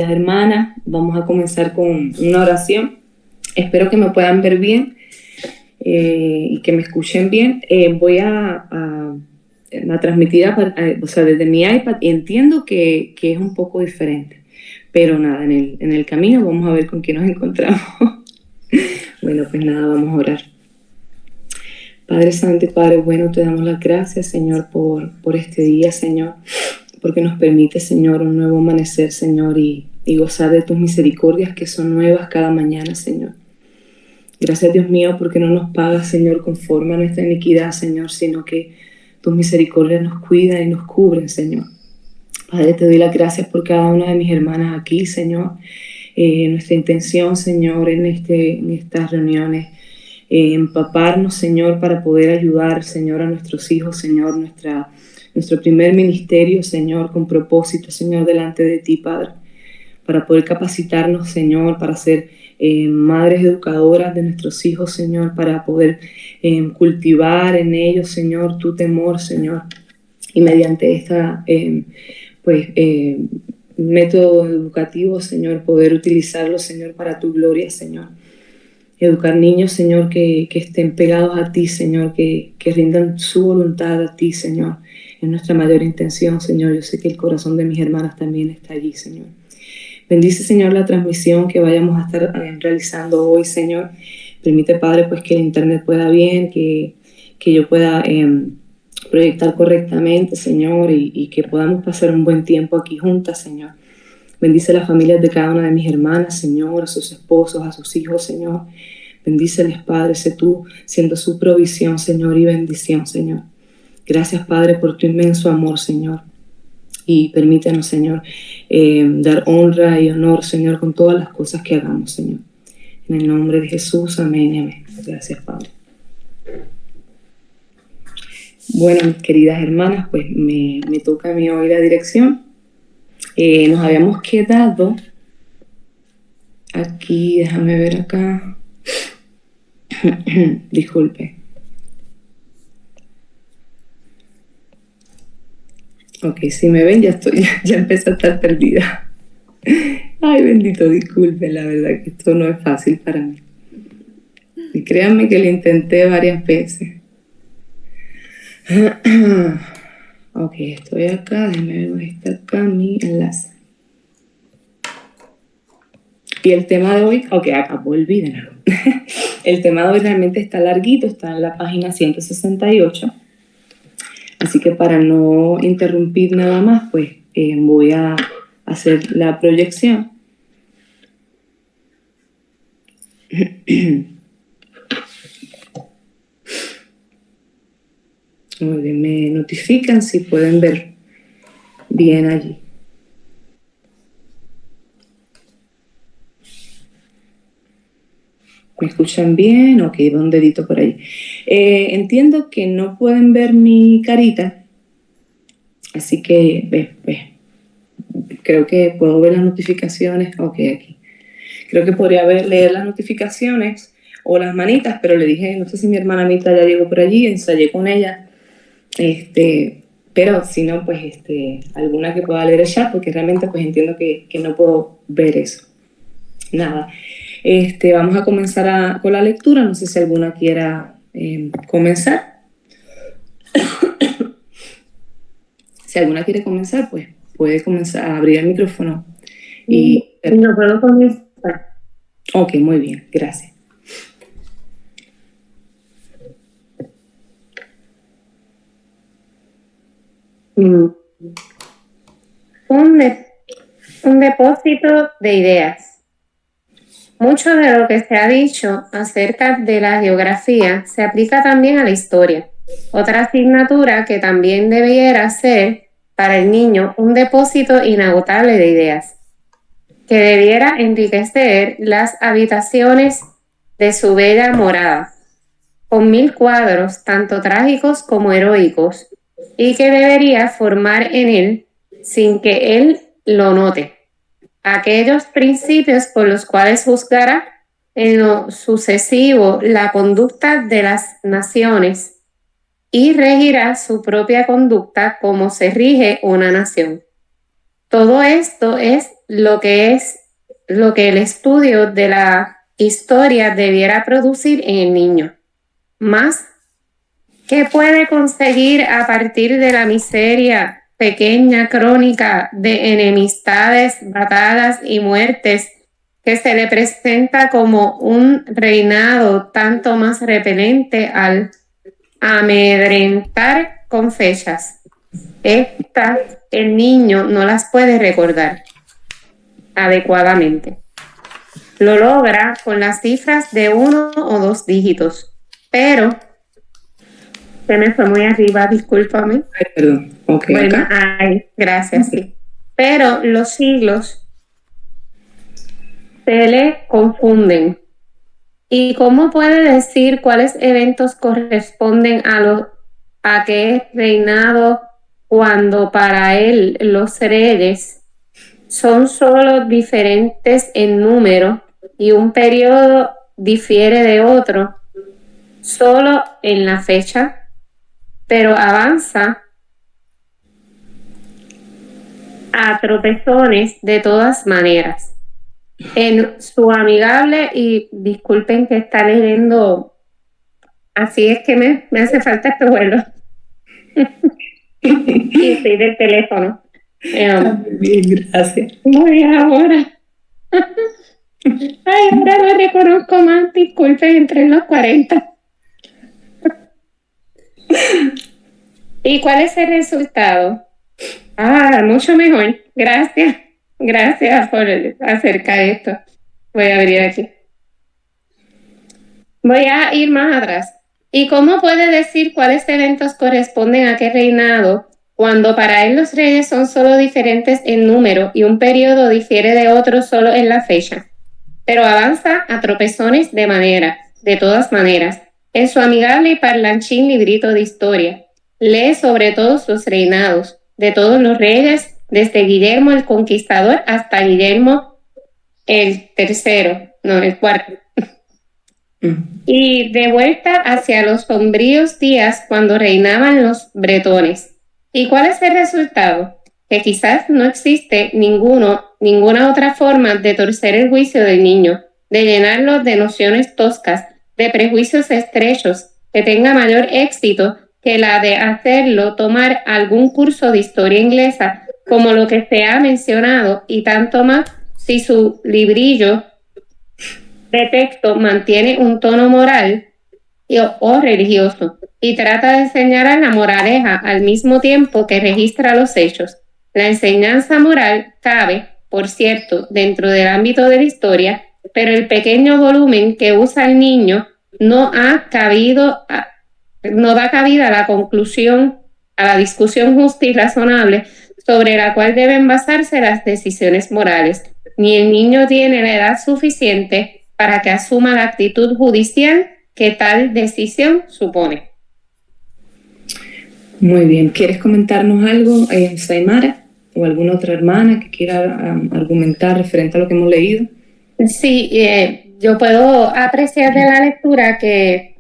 Hermanas, vamos a comenzar con una oración. Espero que me puedan ver bien y que me escuchen bien. Voy a transmitir desde mi iPad y entiendo que es un poco diferente, pero nada, en el camino vamos a ver con qué nos encontramos. Bueno, pues nada, vamos a orar. Padre Santo y Padre bueno, te damos las gracias, Señor, por este día, Señor, porque nos permite, Señor, un nuevo amanecer, Señor, y gozar de tus misericordias que son nuevas cada mañana, Señor. Gracias, Dios mío, porque no nos pagas, Señor, conforme a nuestra iniquidad, Señor, sino que tus misericordias nos cuidan y nos cubren, Señor. Padre, te doy las gracias por cada una de mis hermanas aquí, Señor. Nuestra intención, Señor, en estas reuniones, empaparnos, Señor, para poder ayudar, Señor, a nuestros hijos, Señor, nuestro primer ministerio, Señor, con propósito, Señor, delante de ti, Padre, para poder capacitarnos, Señor, para ser madres educadoras de nuestros hijos, Señor, para poder cultivar en ellos, Señor, tu temor, Señor, y mediante esta, método educativo, Señor, poder utilizarlo, Señor, para tu gloria, Señor. Educar niños, Señor, que estén pegados a ti, Señor, que rindan su voluntad a ti, Señor. Es nuestra mayor intención, Señor. Yo sé que el corazón de mis hermanas también está allí, Señor. Bendice, Señor, la transmisión que vayamos a estar realizando hoy, Señor. Permite, Padre, pues que el internet pueda bien, que yo pueda proyectar correctamente, Señor, y que podamos pasar un buen tiempo aquí juntas, Señor. Bendice las familias de cada una de mis hermanas, Señor, a sus esposos, a sus hijos, Señor. Bendíceles, Padre, sé tú siendo su provisión, Señor, y bendición, Señor. Gracias, Padre, por tu inmenso amor, Señor. Y permítanos, Señor, dar honra y honor, Señor, con todas las cosas que hagamos, Señor. En el nombre de Jesús, amén y amén. Gracias, Padre. Bueno, mis queridas hermanas, pues me toca a mí hoy la dirección. Nos habíamos quedado aquí, déjame ver acá. Disculpe. Ok, si me ven, ya empecé a estar perdida. Ay, bendito, disculpe, la verdad que esto no es fácil para mí. Y créanme que lo intenté varias veces. Ok, estoy acá, déjame ver dónde está acá mi enlace. Y el tema de hoy, ok, acá volví de nuevo. El tema de hoy realmente está larguito, está en la página 168. Así que para no interrumpir nada más, pues voy a hacer la proyección. Muy bien, me notifican si pueden ver bien allí. ¿Me escuchan bien? Ok, va un dedito por ahí. Entiendo que no pueden ver mi carita, así que creo que puedo ver las notificaciones. Ok, aquí. Creo que podría leer las notificaciones o las manitas, pero le dije, no sé si mi hermana Mita ya llegó por allí, ensayé con ella. Pero si no, pues alguna que pueda leer el chat, porque realmente pues entiendo que no puedo ver eso. Nada. Vamos a comenzar con la lectura. No sé si alguna quiera comenzar. Si alguna quiere comenzar, pues puede comenzar a abrir el micrófono. No puedo comenzar. Ok, muy bien, gracias. Un depósito de ideas. Mucho de lo que se ha dicho acerca de la geografía se aplica también a la historia. Otra asignatura que también debiera ser para el niño un depósito inagotable de ideas, que debiera enriquecer las habitaciones de su bella morada, con 1000 cuadros tanto trágicos como heroicos, y que debería formar en él, sin que él lo note, aquellos principios por los cuales juzgará en lo sucesivo la conducta de las naciones y regirá su propia conducta como se rige una nación. todo esto es lo que el estudio de la historia debiera producir en el niño. Más, ¿qué puede conseguir a partir de la miseria pequeña crónica de enemistades, batallas y muertes que se le presenta como un reinado tanto más repelente al amedrentar con fechas? Estas el niño no las puede recordar adecuadamente. Lo logra con las cifras de 1 o 2 dígitos, pero se me fue muy arriba, discúlpame. Ay, perdón. Okay, bueno, acá. ay, gracias, sí. Pero los siglos se le confunden. ¿Y cómo puede decir cuáles eventos corresponden a qué reinado cuando para él los reyes son solo diferentes en número y un periodo difiere de otro solo en la fecha, pero avanza a tropezones de todas maneras? En su amigable, y disculpen que está leyendo, así es que me hace falta este vuelo. Y estoy del teléfono. Bien, gracias. Voy ahora. Ay, ahora no reconozco más, disculpen, entre los 40. ¿Y cuál es el resultado? Mucho mejor. Gracias. Gracias por acercar esto. Voy a abrir aquí. Voy a ir más atrás. ¿Y cómo puede decir cuáles eventos corresponden a qué reinado cuando para él los reyes son solo diferentes en número y un periodo difiere de otro solo en la fecha? Pero avanza a tropezones de todas maneras. En su amigable y parlanchín librito de historia, lee sobre todos los reinados, de todos los reyes, desde Guillermo el Conquistador hasta Guillermo el cuarto. Y de vuelta hacia los sombríos días cuando reinaban los bretones. ¿Y cuál es el resultado? Que quizás no existe ninguna otra forma de torcer el juicio del niño, de llenarlo de nociones toscas, de prejuicios estrechos, que tenga mayor éxito que la de hacerlo tomar algún curso de historia inglesa, como lo que se ha mencionado, y tanto más si su librillo de texto mantiene un tono moral o religioso y trata de señalar la moraleja al mismo tiempo que registra los hechos. La enseñanza moral cabe, por cierto, dentro del ámbito de la historia, pero el pequeño volumen que usa el niño no da cabida a la conclusión, a la discusión justa y razonable sobre la cual deben basarse las decisiones morales. Ni el niño tiene la edad suficiente para que asuma la actitud judicial que tal decisión supone. Muy bien. ¿Quieres comentarnos algo, Saimara, o alguna otra hermana que quiera argumentar referente a lo que hemos leído? Sí, yo puedo apreciar de la lectura que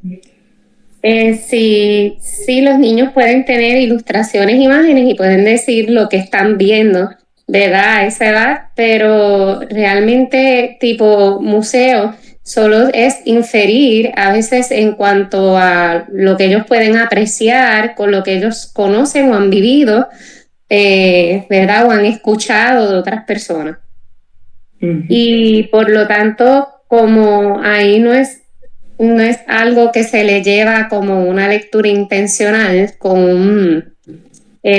sí, los niños pueden tener ilustraciones, imágenes y pueden decir lo que están viendo de edad a esa edad, pero realmente tipo museo solo es inferir a veces en cuanto a lo que ellos pueden apreciar con lo que ellos conocen o han vivido, ¿verdad? O han escuchado de otras personas. Uh-huh. Y por lo tanto, como ahí no es algo que se le lleva como una lectura intencional con un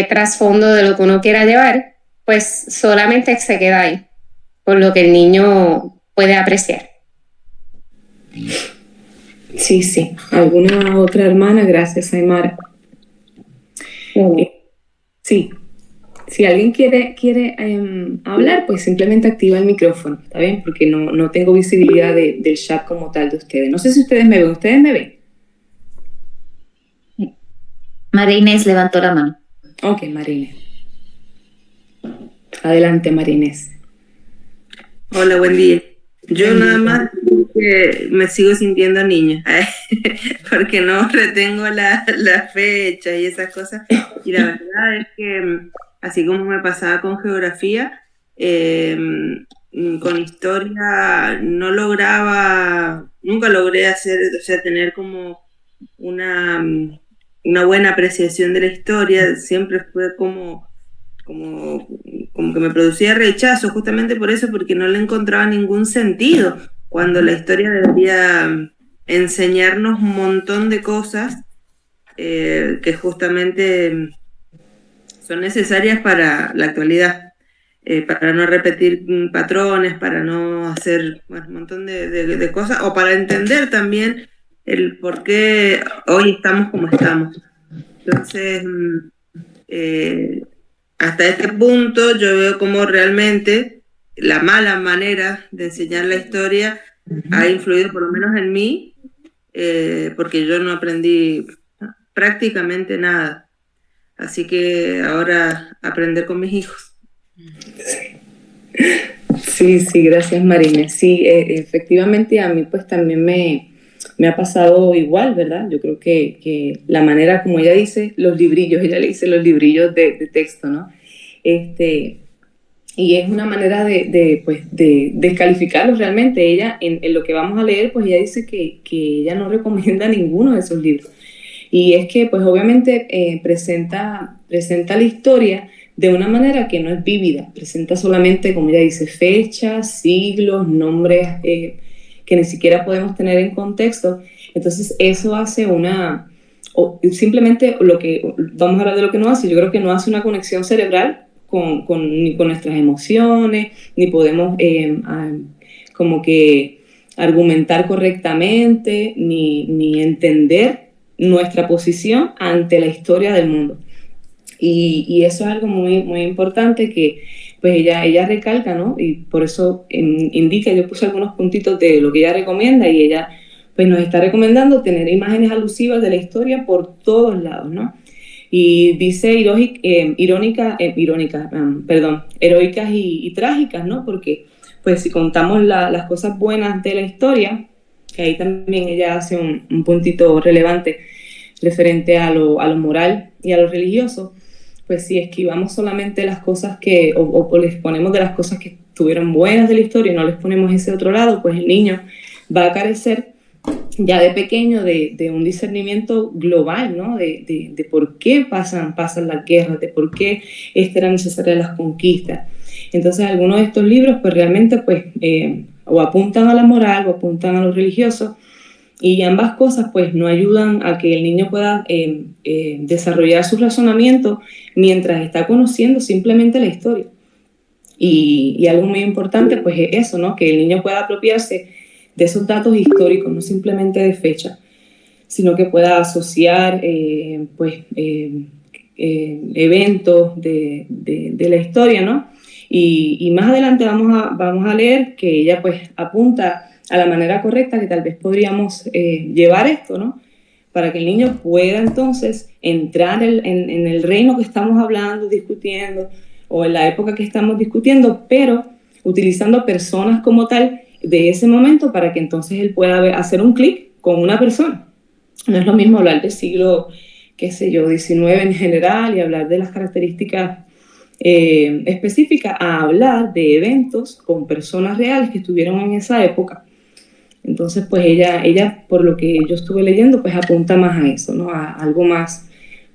trasfondo de lo que uno quiera llevar, pues solamente se queda ahí, por lo que el niño puede apreciar. Sí. ¿Alguna otra hermana? Gracias, Aymara. Sí. Si alguien quiere hablar, pues simplemente activa el micrófono, ¿está bien? Porque no tengo visibilidad del chat como tal de ustedes. No sé si ustedes me ven. ¿Ustedes me ven? María Inés levantó la mano. Ok, María Inés. Adelante, María Inés. Hola, buen día. Yo nada más que me sigo sintiendo niña, porque no retengo la fecha y esas cosas. Y la verdad es que así como me pasaba con geografía. Con historia nunca logré tener como una buena apreciación de la historia. Siempre fue como que me producía rechazo, justamente por eso, porque no le encontraba ningún sentido, cuando la historia debería enseñarnos un montón de cosas que justamente son necesarias para la actualidad. Para no repetir patrones, para no hacer un montón de cosas, o para entender también el por qué hoy estamos como estamos. Entonces, hasta este punto yo veo cómo realmente la mala manera de enseñar la historia ha influido por lo menos en mí, porque yo no aprendí prácticamente nada. Así que ahora aprender con mis hijos. Sí, gracias Marina. Sí, efectivamente a mí pues también me ha pasado igual, ¿verdad? Yo creo que la manera, como ella dice, los librillos, ella le dice los librillos de texto, ¿no? Y es una manera de descalificarlos realmente. Ella, en lo que vamos a leer, pues ella dice que ella no recomienda ninguno de esos libros. Y es que, pues obviamente, presenta la historia de una manera que no es vívida, presenta solamente, como ella dice, fechas, siglos, nombres que ni siquiera podemos tener en contexto. Entonces eso hace simplemente vamos a hablar de lo que no hace, yo creo que no hace una conexión cerebral ni con nuestras emociones, ni podemos como que argumentar correctamente, ni entender nuestra posición ante la historia del mundo. Y eso es algo muy, muy importante que pues ella recalca, ¿no? Y por eso indica, yo puse algunos puntitos de lo que ella recomienda, y ella pues nos está recomendando tener imágenes alusivas de la historia por todos lados, ¿no? Y dice heroicas y trágicas, ¿no? Porque pues si contamos las cosas buenas de la historia, que ahí también ella hace un puntito relevante referente a lo moral y a lo religioso, pues si esquivamos solamente las cosas o les ponemos de las cosas que estuvieron buenas de la historia y no les ponemos ese otro lado, pues el niño va a carecer ya de pequeño de un discernimiento global, ¿no? De por qué pasan las guerras, de por qué eran necesarias las conquistas. Entonces algunos de estos libros pues realmente pues o apuntan a la moral o apuntan a lo religioso, y ambas cosas pues no ayudan a que el niño pueda desarrollar su razonamiento mientras está conociendo simplemente la historia. Y algo muy importante pues es eso, ¿no? Que el niño pueda apropiarse de esos datos históricos, no simplemente de fecha, sino que pueda asociar eventos de la historia, ¿no? Y más adelante vamos a leer que ella pues apunta a la manera correcta que tal vez podríamos llevar esto, ¿no? Para que el niño pueda entonces entrar en el reino que estamos hablando, discutiendo, o en la época que estamos discutiendo, pero utilizando personas como tal de ese momento para que entonces él pueda hacer un clic con una persona. No es lo mismo hablar del siglo, qué sé yo, XIX en general y hablar de las características específicas a hablar de eventos con personas reales que estuvieron en esa época. Entonces, pues ella, por lo que yo estuve leyendo, pues apunta más a eso, ¿no? A algo más,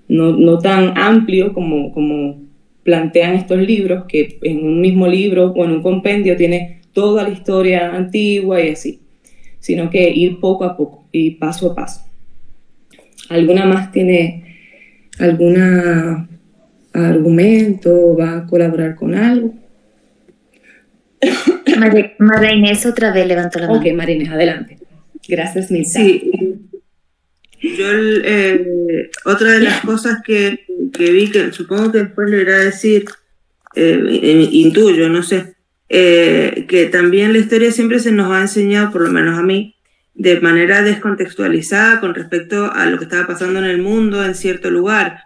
no tan amplio como plantean estos libros, que en un mismo libro o en un compendio tiene toda la historia antigua y así, sino que ir poco a poco y paso a paso. ¿Alguna más tiene algún argumento? ¿Va a colaborar con algo? María Inés otra vez levantó la mano. Ok, María Inés, adelante. Gracias, Nita. Sí, yo otra de las cosas que vi, que supongo que después lo irá a decir, intuyo, no sé, que también la historia siempre se nos ha enseñado, por lo menos a mí, de manera descontextualizada con respecto a lo que estaba pasando en el mundo en cierto lugar.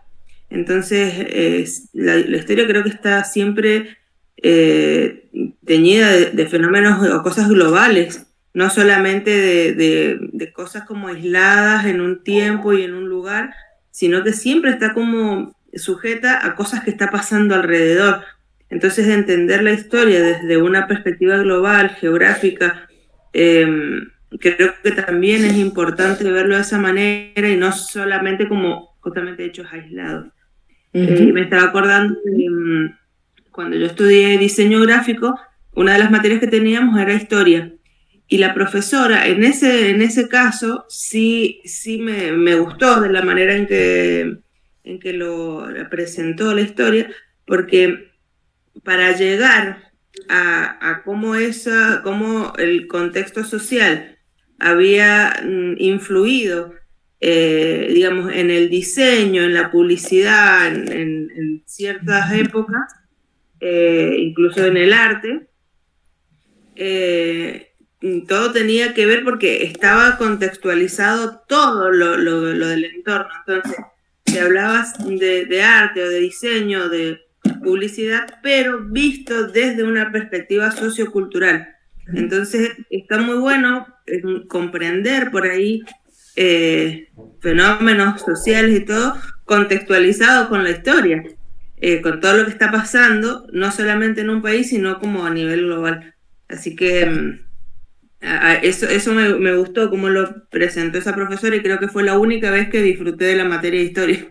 Entonces, la historia creo que está siempre teñida de fenómenos o cosas globales, no solamente de cosas como aisladas en un tiempo y en un lugar, sino que siempre está como sujeta a cosas que está pasando alrededor. Entonces, entender la historia desde una perspectiva global, geográfica, creo que también es importante verlo de esa manera y no solamente como justamente hechos aislados. Me estaba acordando de cuando yo estudié diseño gráfico, una de las materias que teníamos era historia. Y la profesora, en ese caso, sí me gustó de la manera en que lo presentó la historia, porque para llegar a cómo el contexto social había influido, digamos, en el diseño, en la publicidad, en ciertas épocas, incluso en el arte, todo tenía que ver porque estaba contextualizado todo lo del entorno. Entonces, te hablabas de arte o de diseño, de publicidad, pero visto desde una perspectiva sociocultural. Entonces, está muy bueno comprender por ahí fenómenos sociales y todo contextualizados con la historia, con todo lo que está pasando, no solamente en un país, sino como a nivel global. Así que eso me gustó cómo lo presentó esa profesora, y creo que fue la única vez que disfruté de la materia de historia.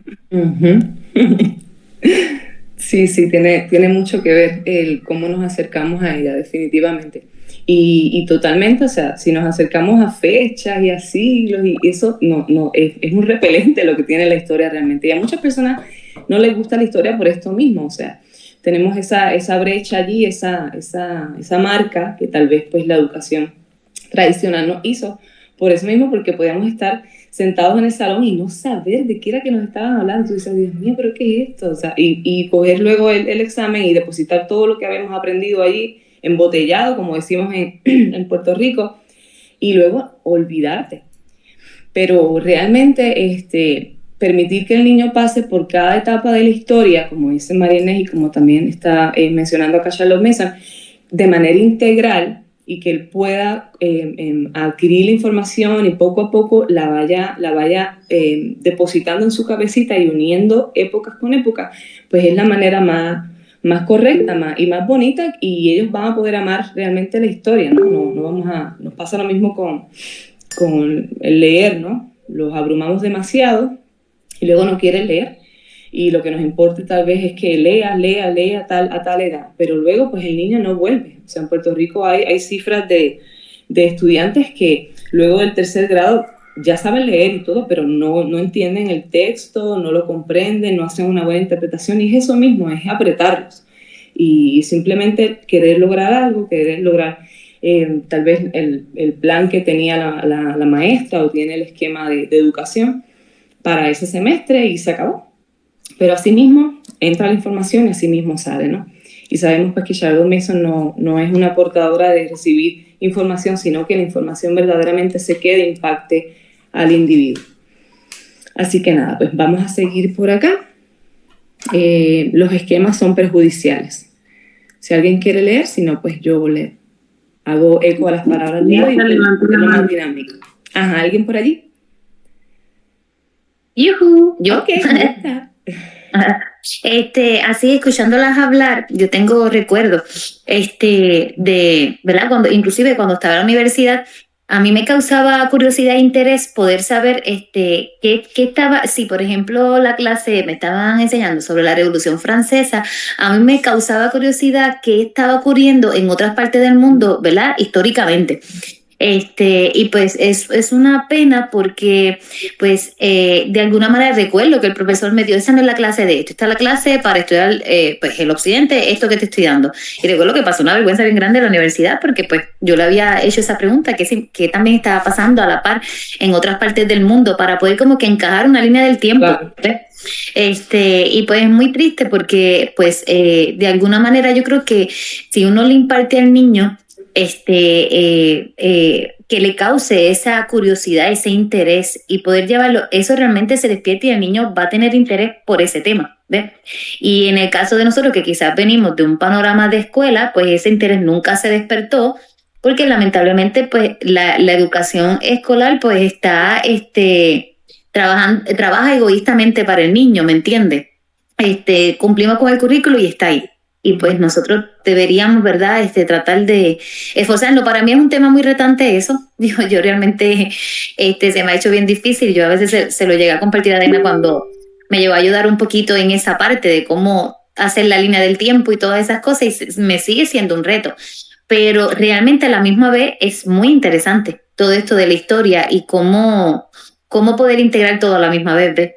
Sí, tiene mucho que ver el cómo nos acercamos a ella, definitivamente. Y totalmente, o sea, si nos acercamos a fechas y a siglos, y eso es un repelente lo que tiene la historia realmente. Y a muchas personas no les gusta la historia por esto mismo, o sea, tenemos esa brecha allí, esa marca que tal vez pues la educación tradicional nos hizo, por eso mismo, porque podíamos estar sentados en el salón y no saber de qué era que nos estaban hablando. Tú dices, Dios mío, ¿pero qué es esto? O sea, y coger luego el examen y depositar todo lo que habíamos aprendido allí, embotellado, como decimos en Puerto Rico, y luego olvidarte. Pero realmente permitir que el niño pase por cada etapa de la historia, como dice María Inés y como también está mencionando acá Charlotte Mason, de manera integral, y que él pueda adquirir la información y poco a poco la vaya depositando en su cabecita y uniendo épocas con épocas, pues es la manera más correcta y más bonita, y ellos van a poder amar realmente la historia, ¿no? Nos pasa lo mismo con el leer, ¿no? Los abrumamos demasiado y luego no quieren leer. Y lo que nos importa tal vez es que lea a tal edad, pero luego pues el niño no vuelve. O sea, en Puerto Rico hay cifras de estudiantes que luego del 3er grado ya saben leer y todo, pero no entienden el texto, no lo comprenden, no hacen una buena interpretación, y es eso mismo, es apretarlos. Y simplemente querer lograr algo, querer lograr tal vez el plan que tenía la maestra o tiene el esquema de educación para ese semestre, y se acabó. Pero así mismo entra la información y así mismo sale, ¿no? Y sabemos pues que Charlotte Mason no es una portadora de recibir información, sino que la información verdaderamente se quede e impacte al individuo. Así que nada, pues vamos a seguir por acá. Los esquemas son perjudiciales. Si alguien quiere leer, si no, pues yo le hago eco a las palabras de hoy, es lo más dinámico. Ajá, ¿alguien por allí? ¡Yujú! Yo. Ok, está. Así escuchándolas hablar, yo tengo recuerdos de, ¿verdad? Inclusive cuando estaba en la universidad, a mí me causaba curiosidad e interés poder saber qué estaba, si por ejemplo la clase me estaban enseñando sobre la Revolución Francesa, a mí me causaba curiosidad qué estaba ocurriendo en otras partes del mundo, ¿verdad? Históricamente. Y pues es una pena porque pues de alguna manera recuerdo que el profesor me dio, esa no es la clase de esto, esta es la clase para estudiar pues el occidente, esto que te estoy dando. Y recuerdo que pasó una vergüenza bien grande en la universidad porque pues yo le había hecho esa pregunta que también estaba pasando a la par en otras partes del mundo para poder como que encajar una línea del tiempo. Claro. Y pues es muy triste porque pues de alguna manera yo creo que si uno le imparte al niño que le cause esa curiosidad, ese interés y poder llevarlo, eso realmente se despierta y el niño va a tener interés por ese tema, ¿ves? Y en el caso de nosotros que quizás venimos de un panorama de escuela, pues ese interés nunca se despertó porque lamentablemente pues la educación escolar pues está trabaja egoístamente para el niño, ¿me entiendes? cumplimos con el currículo y está ahí. Y pues nosotros deberíamos, ¿verdad?, tratar de esforzarnos. Para mí es un tema muy retante eso. Yo realmente se me ha hecho bien difícil. Yo a veces se lo llegué a compartir a Daina cuando me llegó a ayudar un poquito en esa parte de cómo hacer la línea del tiempo y todas esas cosas, y me sigue siendo un reto. Pero realmente a la misma vez es muy interesante todo esto de la historia y cómo poder integrar todo a la misma vez, ¿ves?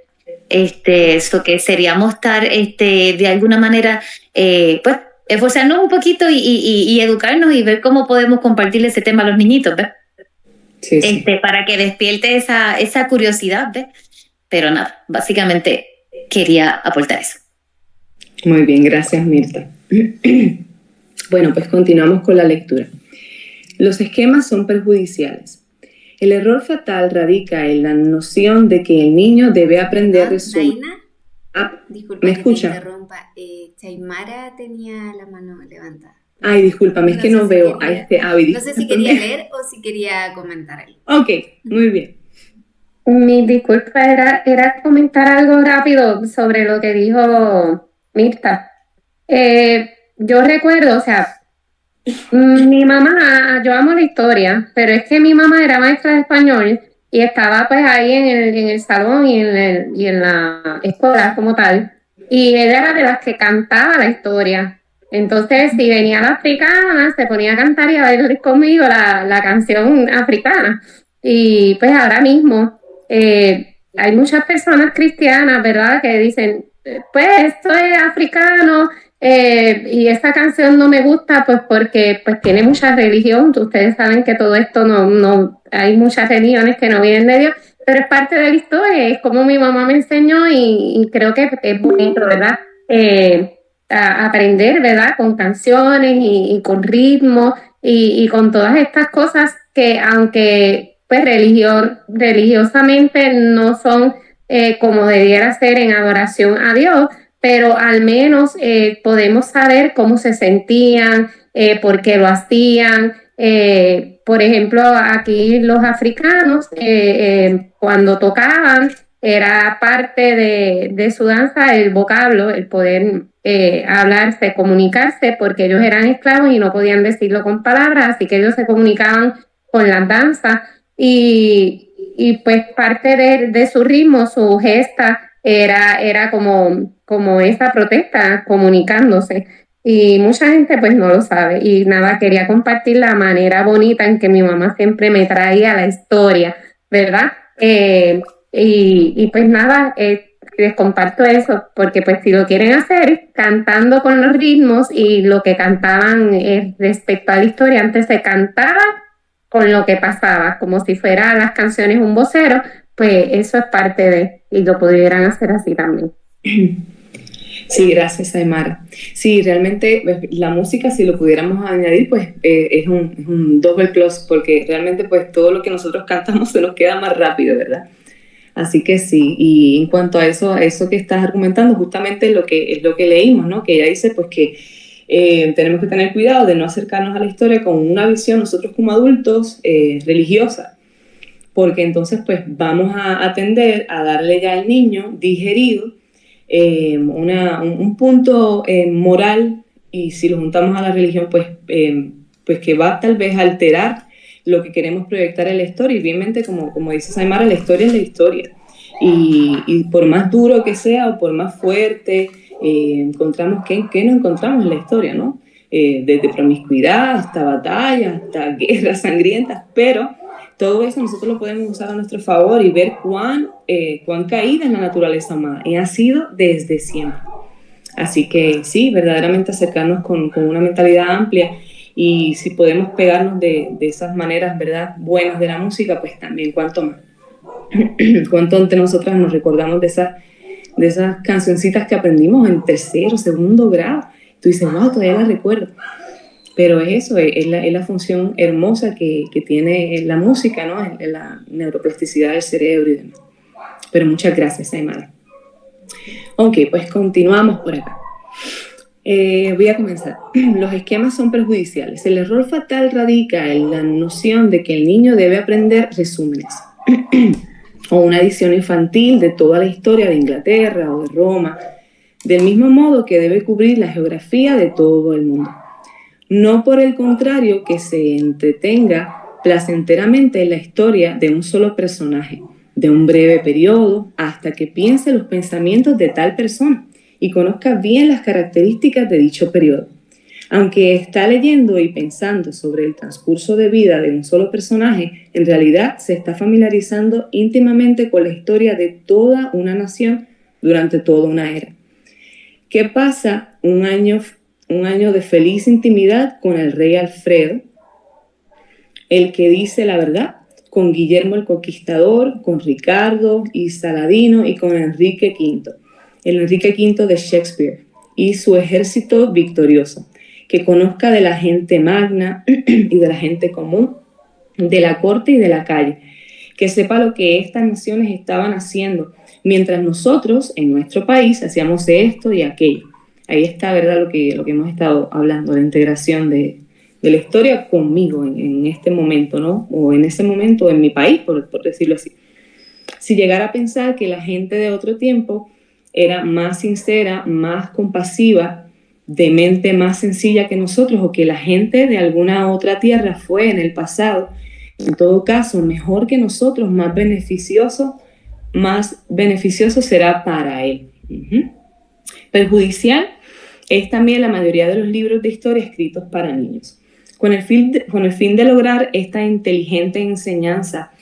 Eso que seríamos estar de alguna manera, pues, esforzarnos un poquito y educarnos y ver cómo podemos compartir ese tema a los niñitos, ¿ves? Sí, sí. Para que despierte esa curiosidad, ¿ves? Pero nada, básicamente quería aportar eso. Muy bien, gracias, Mirta. Bueno, pues continuamos con la lectura. Los esquemas son perjudiciales. El error fatal radica en la noción de que el niño debe aprender resumen. Daina, disculpa ¿me que escucha? te interrumpa. Chaimara tenía la mano levantada. Ay, discúlpame, es que no veo a Abby. No sé si quería leer o si quería comentar algo. Ok, muy bien. Mi disculpa era comentar algo rápido sobre lo que dijo Mirta. Yo recuerdo, o sea, mi mamá, yo amo la historia, pero es que mi mamá era maestra de español y estaba pues ahí en el salón y en la escuela como tal, y ella era de las que cantaba la historia. Entonces, si venía la africana, se ponía a cantar y a bailar conmigo la canción africana. Y pues ahora mismo hay muchas personas cristianas, ¿verdad?, que dicen, pues esto es africano, y esta canción no me gusta pues porque pues tiene mucha religión. Ustedes saben que todo esto no hay muchas religiones que no vienen de Dios, pero es parte de la historia, es como mi mamá me enseñó y creo que es bonito, ¿verdad? A aprender, ¿verdad?, con canciones y con ritmo y con todas estas cosas que aunque pues religiosamente no son como debiera ser en adoración a Dios, pero al menos podemos saber cómo se sentían, por qué lo hacían. Por ejemplo, aquí los africanos, cuando tocaban, era parte de su danza el vocablo, el poder hablarse, comunicarse, porque ellos eran esclavos y no podían decirlo con palabras, así que ellos se comunicaban con las danzas. Y pues parte de su ritmo, su gesta, era como esa protesta comunicándose. Y mucha gente pues no lo sabe. Y nada, quería compartir la manera bonita en que mi mamá siempre me traía la historia, ¿verdad? Y pues nada, les comparto eso, porque pues si lo quieren hacer, cantando con los ritmos y lo que cantaban respecto a la historia, antes se cantaba con lo que pasaba, como si fueran las canciones un vocero, pues eso es parte de, y lo pudieran hacer así también. Sí, gracias, Aymara. Sí, realmente pues, la música, si lo pudiéramos añadir, pues es un double plus, porque realmente pues todo lo que nosotros cantamos se nos queda más rápido, ¿verdad? Así que sí, y en cuanto a eso que estás argumentando, justamente es lo que leímos, ¿no? Que ella dice pues que tenemos que tener cuidado de no acercarnos a la historia con una visión nosotros como adultos religiosa, porque entonces pues vamos a tender a darle ya al niño digerido un punto moral, y si lo juntamos a la religión pues que va tal vez a alterar lo que queremos proyectar en la historia. Y obviamente como dice Saimara, la historia es la historia, y por más duro que sea o por más fuerte encontramos ¿qué no encontramos en la historia, ¿no? Desde promiscuidad hasta batallas, hasta guerras sangrientas, pero todo eso nosotros lo podemos usar a nuestro favor y ver cuán caída es la naturaleza humana, y ha sido desde siempre. Así que sí, verdaderamente acercarnos con una mentalidad amplia, y si podemos pegarnos de esas maneras, ¿verdad?, buenas de la música, pues también cuánto más. Cuánto entre nosotras nos recordamos de esas cancioncitas que aprendimos en tercero, segundo grado. Tú dices, wow, todavía las recuerdo. Pero eso es la función hermosa que tiene la música, ¿no? En la neuroplasticidad del cerebro y demás. Pero muchas gracias, Aymara. Ok, pues continuamos por acá. Voy a comenzar. Los esquemas son perjudiciales. El error fatal radica en la noción de que el niño debe aprender resúmenes o una edición infantil de toda la historia de Inglaterra o de Roma, del mismo modo que debe cubrir la geografía de todo el mundo. No por el contrario que se entretenga placenteramente en la historia de un solo personaje, de un breve periodo, hasta que piense los pensamientos de tal persona y conozca bien las características de dicho periodo. Aunque está leyendo y pensando sobre el transcurso de vida de un solo personaje, en realidad se está familiarizando íntimamente con la historia de toda una nación durante toda una era. ¿Qué pasa un año de feliz intimidad con el rey Alfredo, el que dice la verdad, con Guillermo el Conquistador, con Ricardo y Saladino y con Enrique V, el Enrique V de Shakespeare y su ejército victorioso? Que conozca de la gente magna y de la gente común, de la corte y de la calle, que sepa lo que estas naciones estaban haciendo, mientras nosotros en nuestro país hacíamos esto y aquello. Ahí está, ¿verdad?, lo que hemos estado hablando, la integración de la historia conmigo en este momento, ¿no? O en ese momento en mi país, por decirlo así. Si llegara a pensar que la gente de otro tiempo era más sincera, más compasiva, de mente más sencilla que nosotros, o que la gente de alguna otra tierra fue en el pasado, en todo caso, mejor que nosotros, más beneficioso será para él. Perjudicial es también la mayoría de los libros de historia escritos para niños. Con el fin de lograr esta inteligente enseñanza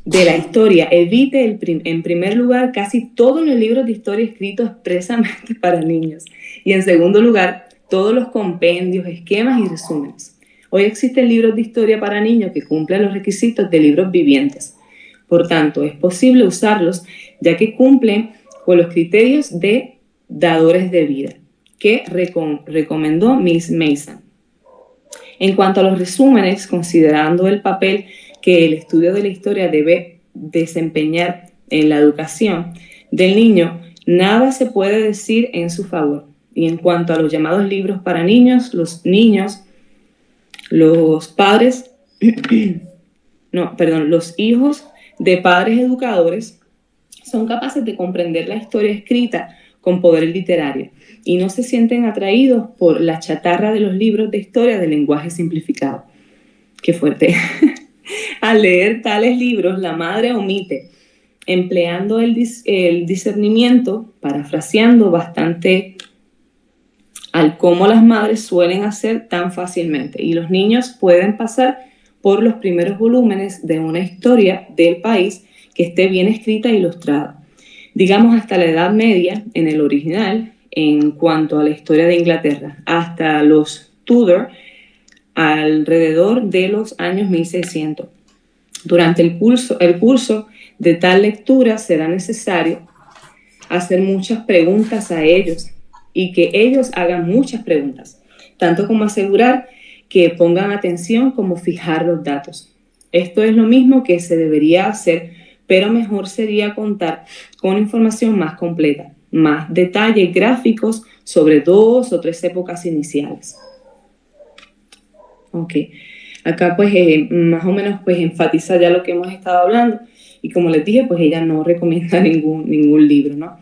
de la historia, evite en primer lugar casi todos los libros de historia escritos expresamente para niños, y en segundo lugar todos los compendios, esquemas y resúmenes. Hoy existen libros de historia para niños que cumplen los requisitos de libros vivientes. Por tanto, es posible usarlos ya que cumplen con los criterios de dadores de vida que recomendó Miss Mason. En cuanto a los resúmenes, considerando el papel que el estudio de la historia debe desempeñar en la educación del niño, nada se puede decir en su favor. Y en cuanto a los llamados libros para niños, los hijos de padres educadores son capaces de comprender la historia escrita con poder literario y no se sienten atraídos por la chatarra de los libros de historia de lenguaje simplificado. ¡Qué fuerte! Al leer tales libros, la madre omite, empleando el discernimiento, parafraseando bastante al cómo las madres suelen hacer tan fácilmente, y los niños pueden pasar por los primeros volúmenes de una historia del país que esté bien escrita e ilustrada, digamos hasta la Edad Media en el original, en cuanto a la historia de Inglaterra, hasta los Tudor, alrededor de los años 1600. Durante el curso de tal lectura será necesario hacer muchas preguntas a ellos y que ellos hagan muchas preguntas, tanto como asegurar que pongan atención como fijar los datos. Esto es lo mismo que se debería hacer, pero mejor sería contar con información más completa, más detalles gráficos sobre 2 o 3 épocas iniciales. Ok, acá pues más o menos pues enfatiza ya lo que hemos estado hablando, y como les dije, pues ella no recomienda ningún libro, ¿no?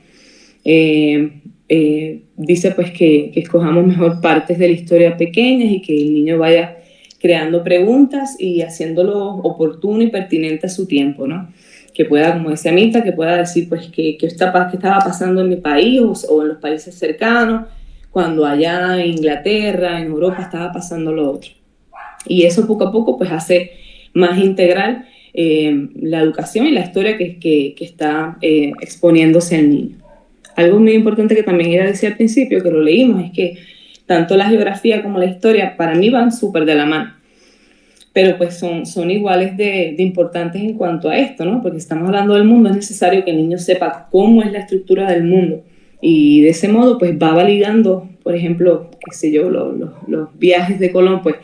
Dice pues que escojamos mejor partes de la historia pequeñas y que el niño vaya creando preguntas y haciéndolo oportuno y pertinente a su tiempo, ¿no? Que pueda, como decía Mita, que pueda decir pues que estaba pasando en mi país o en los países cercanos, cuando allá en Inglaterra, en Europa estaba pasando lo otro. Y eso poco a poco pues hace más integral la educación y la historia que está exponiéndose al niño. Algo muy importante que también ella decía al principio, que lo leímos, es que tanto la geografía como la historia para mí van súper de la mano, pero pues son iguales de importantes en cuanto a esto, ¿no? Porque estamos hablando del mundo, es necesario que el niño sepa cómo es la estructura del mundo, y de ese modo pues va validando, por ejemplo, qué sé yo, los viajes de Colón, pues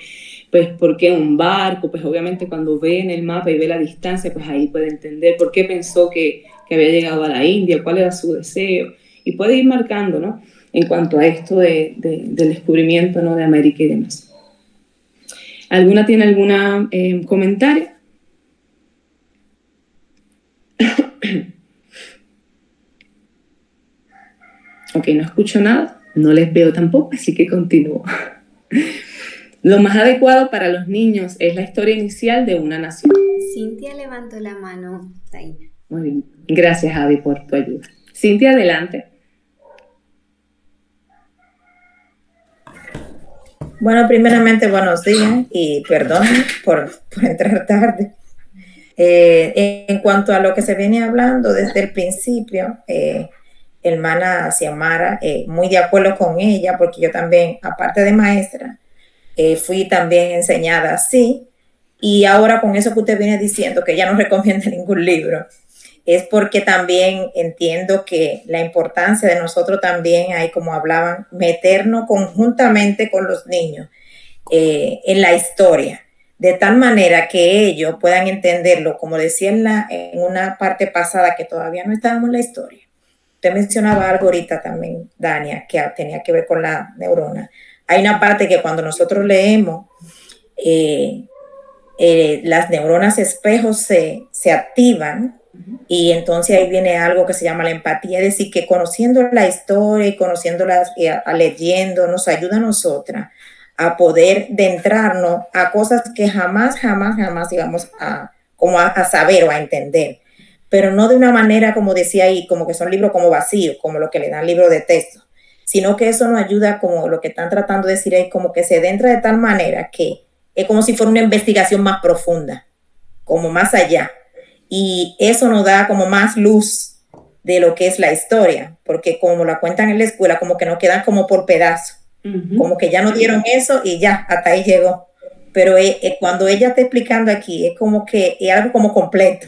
¿por qué un barco? Pues obviamente cuando ve en el mapa y ve la distancia, pues ahí puede entender por qué pensó que había llegado a la India, cuál era su deseo, y puede ir marcando, ¿no? En cuanto a esto del descubrimiento, ¿no?, de América y demás. ¿Alguna tiene algún comentario? Ok, no escucho nada, no les veo tampoco, así que continúo. Lo más adecuado para los niños es la historia inicial de una nación. Cintia levantó la mano, Taina. Muy bien. Gracias, Javi, por tu ayuda. Cintia, adelante. Bueno, primeramente buenos días y perdón por entrar tarde. En cuanto a lo que se viene hablando desde el principio, hermana Xiomara, muy de acuerdo con ella, porque yo también, aparte de maestra, fui también enseñada así, y ahora con eso que usted viene diciendo, que ella no recomienda ningún libro, es porque también entiendo que la importancia de nosotros también, ahí como hablaban, meternos conjuntamente con los niños en la historia, de tal manera que ellos puedan entenderlo, como decía en una parte pasada que todavía no estábamos en la historia. Usted mencionaba algo ahorita también, Dania, que tenía que ver con la neurona. Hay una parte que cuando nosotros leemos, las neuronas espejos se activan y entonces ahí viene algo que se llama la empatía, es decir, que conociendo la historia y conociéndola, leyendo, nos ayuda a nosotras a poder adentrarnos a cosas que jamás íbamos a saber o a entender, pero no de una manera, como decía ahí, como que son libros como vacíos, como lo que le dan libros de texto, sino que eso nos ayuda, como lo que están tratando de decir ahí, como que se adentra de tal manera que es como si fuera una investigación más profunda, como más allá. Y eso nos da como más luz de lo que es la historia, porque como la cuentan en la escuela, como que nos quedan como por pedazos, como que ya nos dieron eso y ya, hasta ahí llegó. Pero cuando ella está explicando aquí, es como que es algo como completo,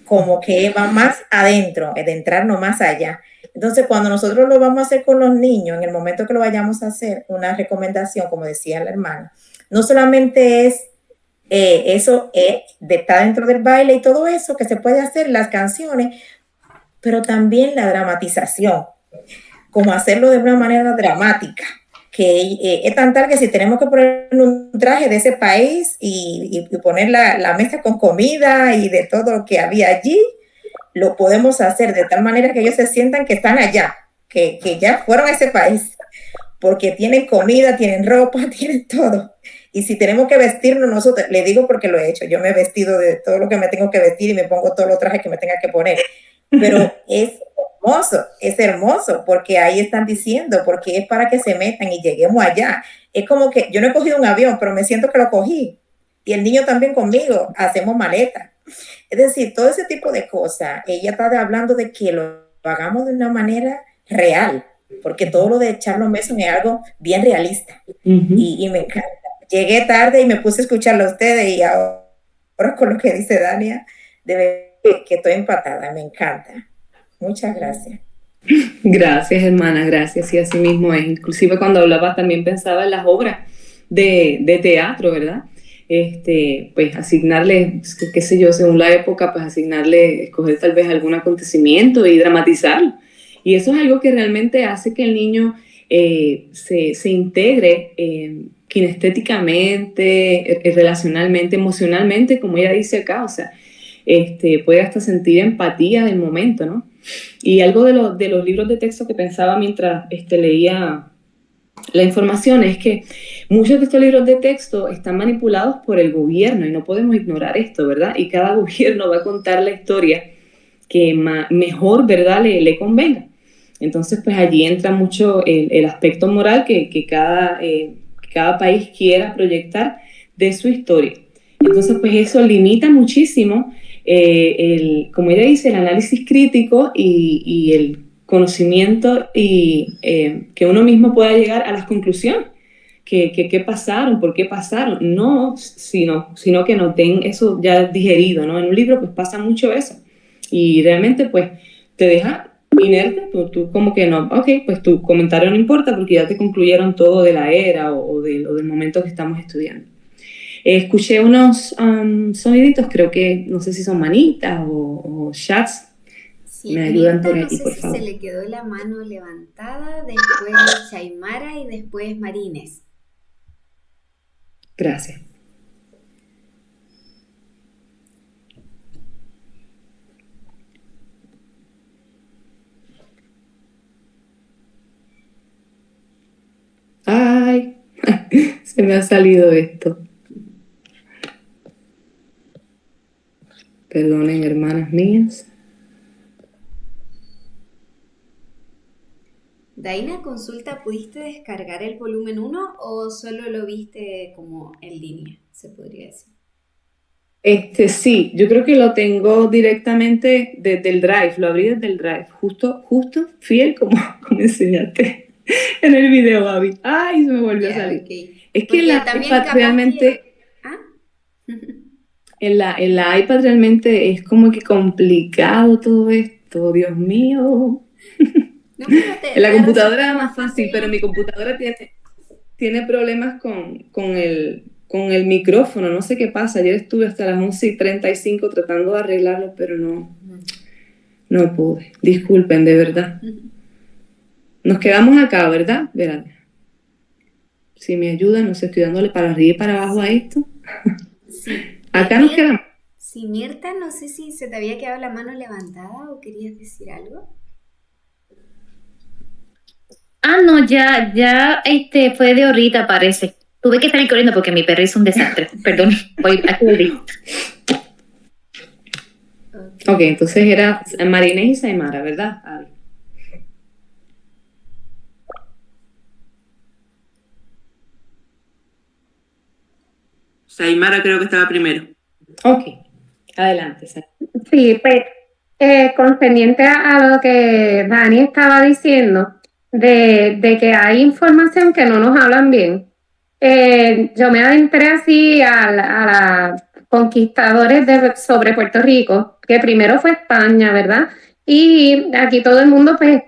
como que va más adentro, es de entrarnos más allá. Entonces, cuando nosotros lo vamos a hacer con los niños, en el momento que lo vayamos a hacer, una recomendación, como decía la hermana, no solamente es eso de estar dentro del baile y todo eso que se puede hacer, las canciones, pero también la dramatización, como hacerlo de una manera dramática, que es tan tal que si tenemos que poner un traje de ese país y poner la mesa con comida y de todo lo que había allí, lo podemos hacer de tal manera que ellos se sientan que están allá, que ya fueron a ese país, porque tienen comida, tienen ropa, tienen todo. Y si tenemos que vestirnos nosotros, le digo porque lo he hecho, yo me he vestido de todo lo que me tengo que vestir y me pongo todos los trajes que me tenga que poner, pero es hermoso, porque ahí están diciendo, porque es para que se metan y lleguemos allá. Es como que yo no he cogido un avión, pero me siento que lo cogí, y el niño también conmigo, hacemos maleta. Es decir, todo ese tipo de cosas, ella está hablando de que lo hagamos de una manera real, porque todo lo de Charles Mason es algo bien realista, y me encanta. Llegué tarde y me puse a escucharlo a ustedes y ahora con lo que dice Dania, de ver que estoy empatada, me encanta. Muchas gracias. Gracias, hermana, gracias. Y así mismo es. Inclusive cuando hablaba también pensaba en las obras de teatro, ¿verdad? Pues asignarle, qué sé yo, según la época, pues asignarle, escoger tal vez algún acontecimiento y dramatizarlo. Y eso es algo que realmente hace que el niño se integre kinestéticamente, relacionalmente, emocionalmente, como ella dice acá, o sea, puede hasta sentir empatía del momento, ¿no? Y algo de los libros de texto que pensaba mientras leía la información es que muchos de estos libros de texto están manipulados por el gobierno y no podemos ignorar esto, ¿verdad? Y cada gobierno va a contar la historia que mejor, ¿verdad?, le convenga. Entonces, pues allí entra mucho el aspecto moral que cada país quiera proyectar de su historia. Entonces, pues eso limita muchísimo, como ella dice, el análisis crítico y el conocimiento y que uno mismo pueda llegar a las conclusiones. ¿Qué pasaron? ¿Por qué pasaron? No, sino que no den eso ya digerido, ¿no? En un libro pues pasa mucho eso. Y realmente pues te deja inerte, tú como que no, ok, pues tu comentario no importa porque ya te concluyeron todo de la era o del momento que estamos estudiando. Escuché unos soniditos, creo que no sé si son manitas o chats. Sí, Me ayudan Mirta, por no aquí, sé por si favor. se le quedó la mano levantada, después Chaimara y después Marines. Gracias. Se me ha salido esto. Perdonen, hermanas mías. Daina, consulta, ¿pudiste descargar el volumen 1 o solo lo viste como en línea, se podría decir? Sí, yo creo que lo tengo directamente desde el Drive, lo abrí desde el Drive, justo fiel como enseñaste en el video, Gaby. Ay, se me volvió a salir. Okay. Es que Porque en la también iPad capaz realmente, ¿Ah? en la iPad realmente es como que complicado todo esto, Dios mío. No, pero En la te computadora resultó era más bastante fácil, pero bien. mi computadora tiene problemas con el micrófono, no sé qué pasa. Ayer estuve hasta las 11:35 tratando de arreglarlo, pero no pude. Disculpen, de verdad. Nos quedamos acá, ¿verdad? Verán. Si me ayudan, no sé, estoy dándole para arriba y para abajo a esto. Sí. Acá nos quedamos. Sí, Mirta, no sé si se te había quedado la mano levantada o querías decir algo. No, ya, fue de ahorita, parece. Tuve que salir corriendo porque mi perro hizo un desastre. Perdón, voy a subir. Ok, entonces era María Inés y Saimara, ¿verdad? Saimara creo que estaba primero. Ok, adelante. Sí, pues concerniente a lo que Dani estaba diciendo, de que hay información que no nos hablan bien. Yo me adentré así a conquistadores sobre Puerto Rico, que primero fue España, ¿verdad? Y aquí todo el mundo, pues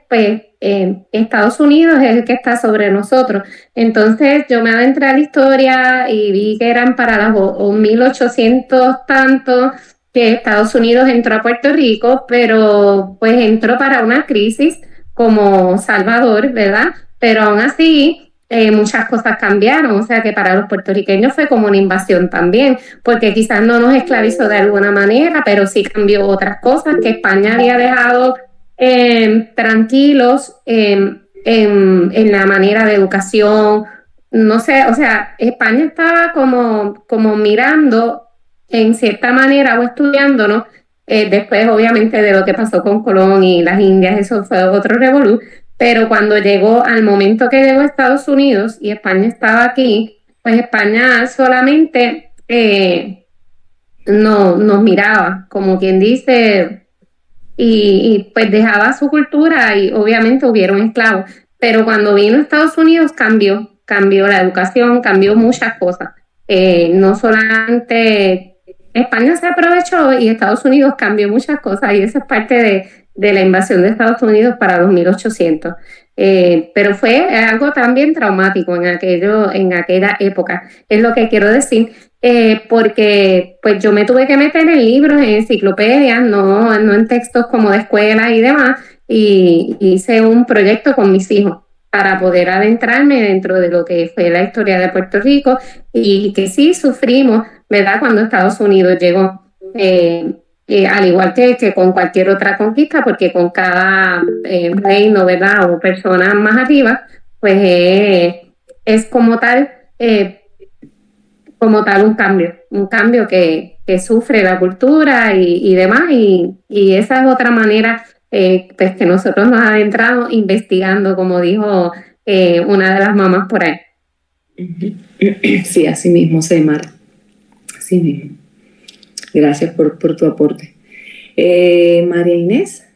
Estados Unidos es el que está sobre nosotros. Entonces yo me adentré a la historia y vi que eran para los 1800 tantos que Estados Unidos entró a Puerto Rico, pero pues entró para una crisis como Salvador, ¿verdad? Pero aún así muchas cosas cambiaron, o sea que para los puertorriqueños fue como una invasión también, porque quizás no nos esclavizó de alguna manera, pero sí cambió otras cosas que España había dejado tranquilos en la manera de educación. No sé, o sea, España estaba como mirando en cierta manera o estudiándonos, después obviamente de lo que pasó con Colón y las Indias, eso fue otro revolú, pero cuando llegó al momento que llegó a Estados Unidos y España estaba aquí, pues España solamente no, nos miraba, como quien dice, y pues dejaba su cultura y obviamente hubieron esclavos, pero cuando vino a Estados Unidos cambió la educación, cambió muchas cosas. No solamente España se aprovechó y Estados Unidos cambió muchas cosas y eso es parte de la invasión de Estados Unidos para los 1800. Pero fue algo también traumático en aquella época, es lo que quiero decir. Porque pues yo me tuve que meter en libros, en enciclopedias, no en textos como de escuela y demás, y hice un proyecto con mis hijos para poder adentrarme dentro de lo que fue la historia de Puerto Rico y que sí sufrimos, ¿verdad? Cuando Estados Unidos llegó, al igual que con cualquier otra conquista, porque con cada reino, ¿verdad? O persona más arriba, pues es como tal un cambio que sufre la cultura y demás, y esa es otra manera pues que nosotros nos adentramos investigando, como dijo una de las mamás por ahí. Sí, así mismo, Saimara. Así mismo. Gracias por tu aporte. María Inés.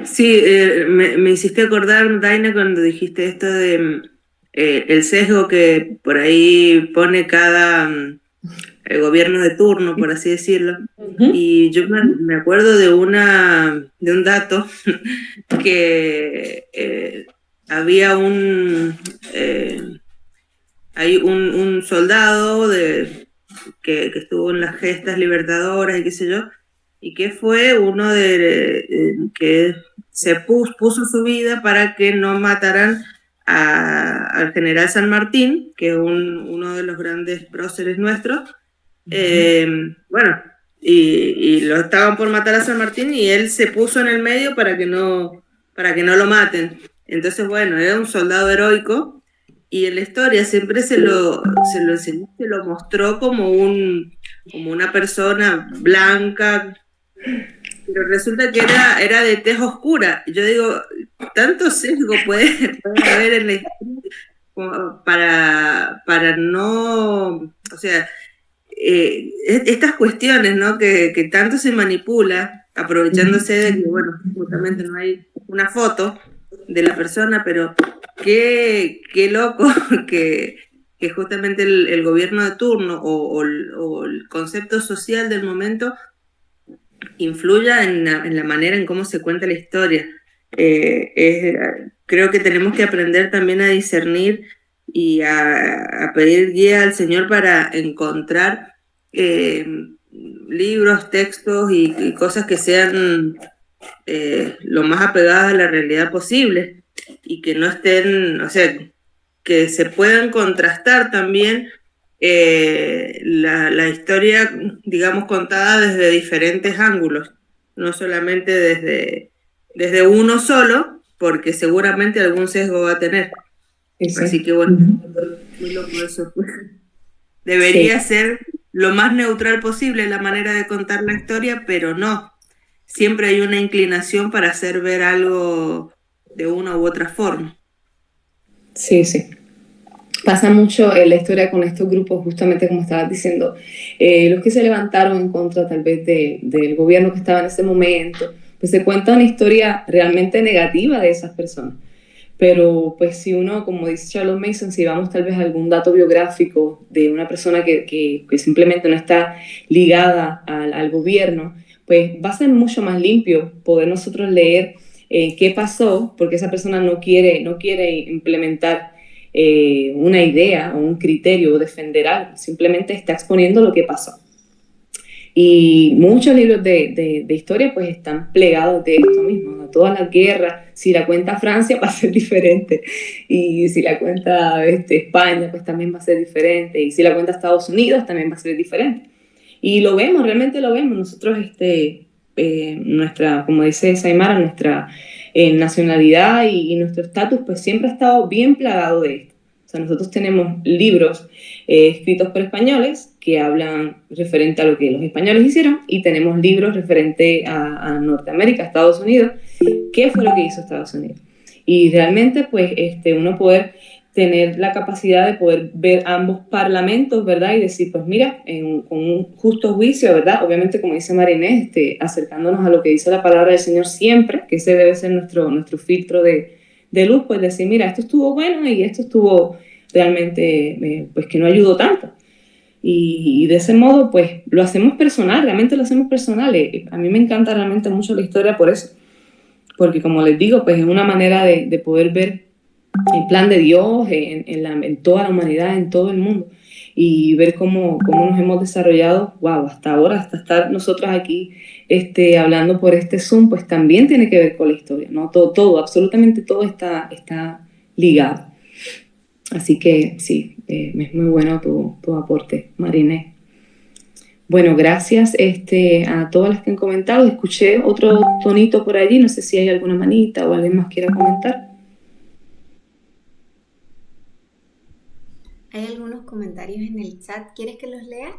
Sí, me hiciste acordar, Daina, cuando dijiste esto de el sesgo que por ahí pone cada el gobierno de turno, por así decirlo. Y yo me acuerdo de un dato que había hay un soldado que estuvo en las gestas libertadoras y qué sé yo, y que fue uno que se puso su vida para que no mataran al general San Martín, que es uno de los grandes próceres nuestros. Bueno, y lo estaban por matar a San Martín y él se puso en el medio para que no lo maten. Entonces, bueno, era un soldado heroico y en la historia siempre se lo enseñó, se lo mostró como una persona blanca, pero resulta que era de tez oscura. Yo digo, tanto sesgo puede haber en la historia como para no, o sea, estas cuestiones, ¿no? Que tanto se manipula, aprovechándose de que, bueno, justamente no hay una foto de la persona, pero qué loco que justamente el gobierno de turno o el concepto social del momento influya en la manera en cómo se cuenta la historia. Creo que tenemos que aprender también a discernir y a pedir guía al Señor para encontrar libros, textos y cosas que sean lo más apegadas a la realidad posible y que no estén, o sea, que se puedan contrastar también la historia, digamos, contada desde diferentes ángulos, no solamente desde uno solo, porque seguramente algún sesgo va a tener. Sí. Así que bueno, muy loco eso. Debería ser lo más neutral posible la manera de contar la historia, pero no. Siempre hay una inclinación para hacer ver algo de una u otra forma. Sí, sí. Pasa mucho en la historia con estos grupos, justamente como estabas diciendo, los que se levantaron en contra tal vez del gobierno que estaba en ese momento, pues se cuenta una historia realmente negativa de esas personas. Pero pues si uno, como dice Charlotte Mason, si vamos tal vez a algún dato biográfico de una persona que simplemente no está ligada al gobierno, pues va a ser mucho más limpio poder nosotros leer qué pasó, porque esa persona no quiere implementar una idea o un criterio o defender algo, simplemente está exponiendo lo que pasó. Y muchos libros de historia pues están plegados de esto mismo, ¿no? Todas las guerras, si la cuenta Francia va a ser diferente, y si la cuenta España pues también va a ser diferente, y si la cuenta Estados Unidos también va a ser diferente. Y lo vemos, realmente lo vemos. Nosotros, nuestra, como dice Saimara, nuestra nacionalidad y nuestro estatus pues siempre ha estado bien plagado de esto. O sea, nosotros tenemos libros escritos por españoles que hablan referente a lo que los españoles hicieron, y tenemos libros referente a Norteamérica, a Estados Unidos, qué fue lo que hizo Estados Unidos. Y realmente, pues, uno poder tener la capacidad de poder ver ambos parlamentos, ¿verdad? Y decir, pues mira, con un justo juicio, ¿verdad? Obviamente, como dice Marinés, acercándonos a lo que dice la palabra del Señor siempre, que ese debe ser nuestro filtro de luz, pues decir, mira, esto estuvo bueno y esto estuvo realmente, pues que no ayudó tanto. Y de ese modo, pues lo hacemos personal, realmente lo hacemos personal. A mí me encanta realmente mucho la historia por eso, porque como les digo, pues es una manera de poder ver el plan de Dios en toda la humanidad, en todo el mundo, y ver cómo nos hemos desarrollado, wow, hasta ahora, hasta estar nosotros aquí hablando por este Zoom, pues también tiene que ver con la historia, ¿no? Todo, absolutamente todo está ligado. Así que sí, es muy bueno tu aporte, Marinés. Bueno, gracias a todas las que han comentado. Escuché otro tonito por allí, no sé si hay alguna manita o alguien más quiera comentar. Hay algunos comentarios en el chat, ¿quieres que los lea?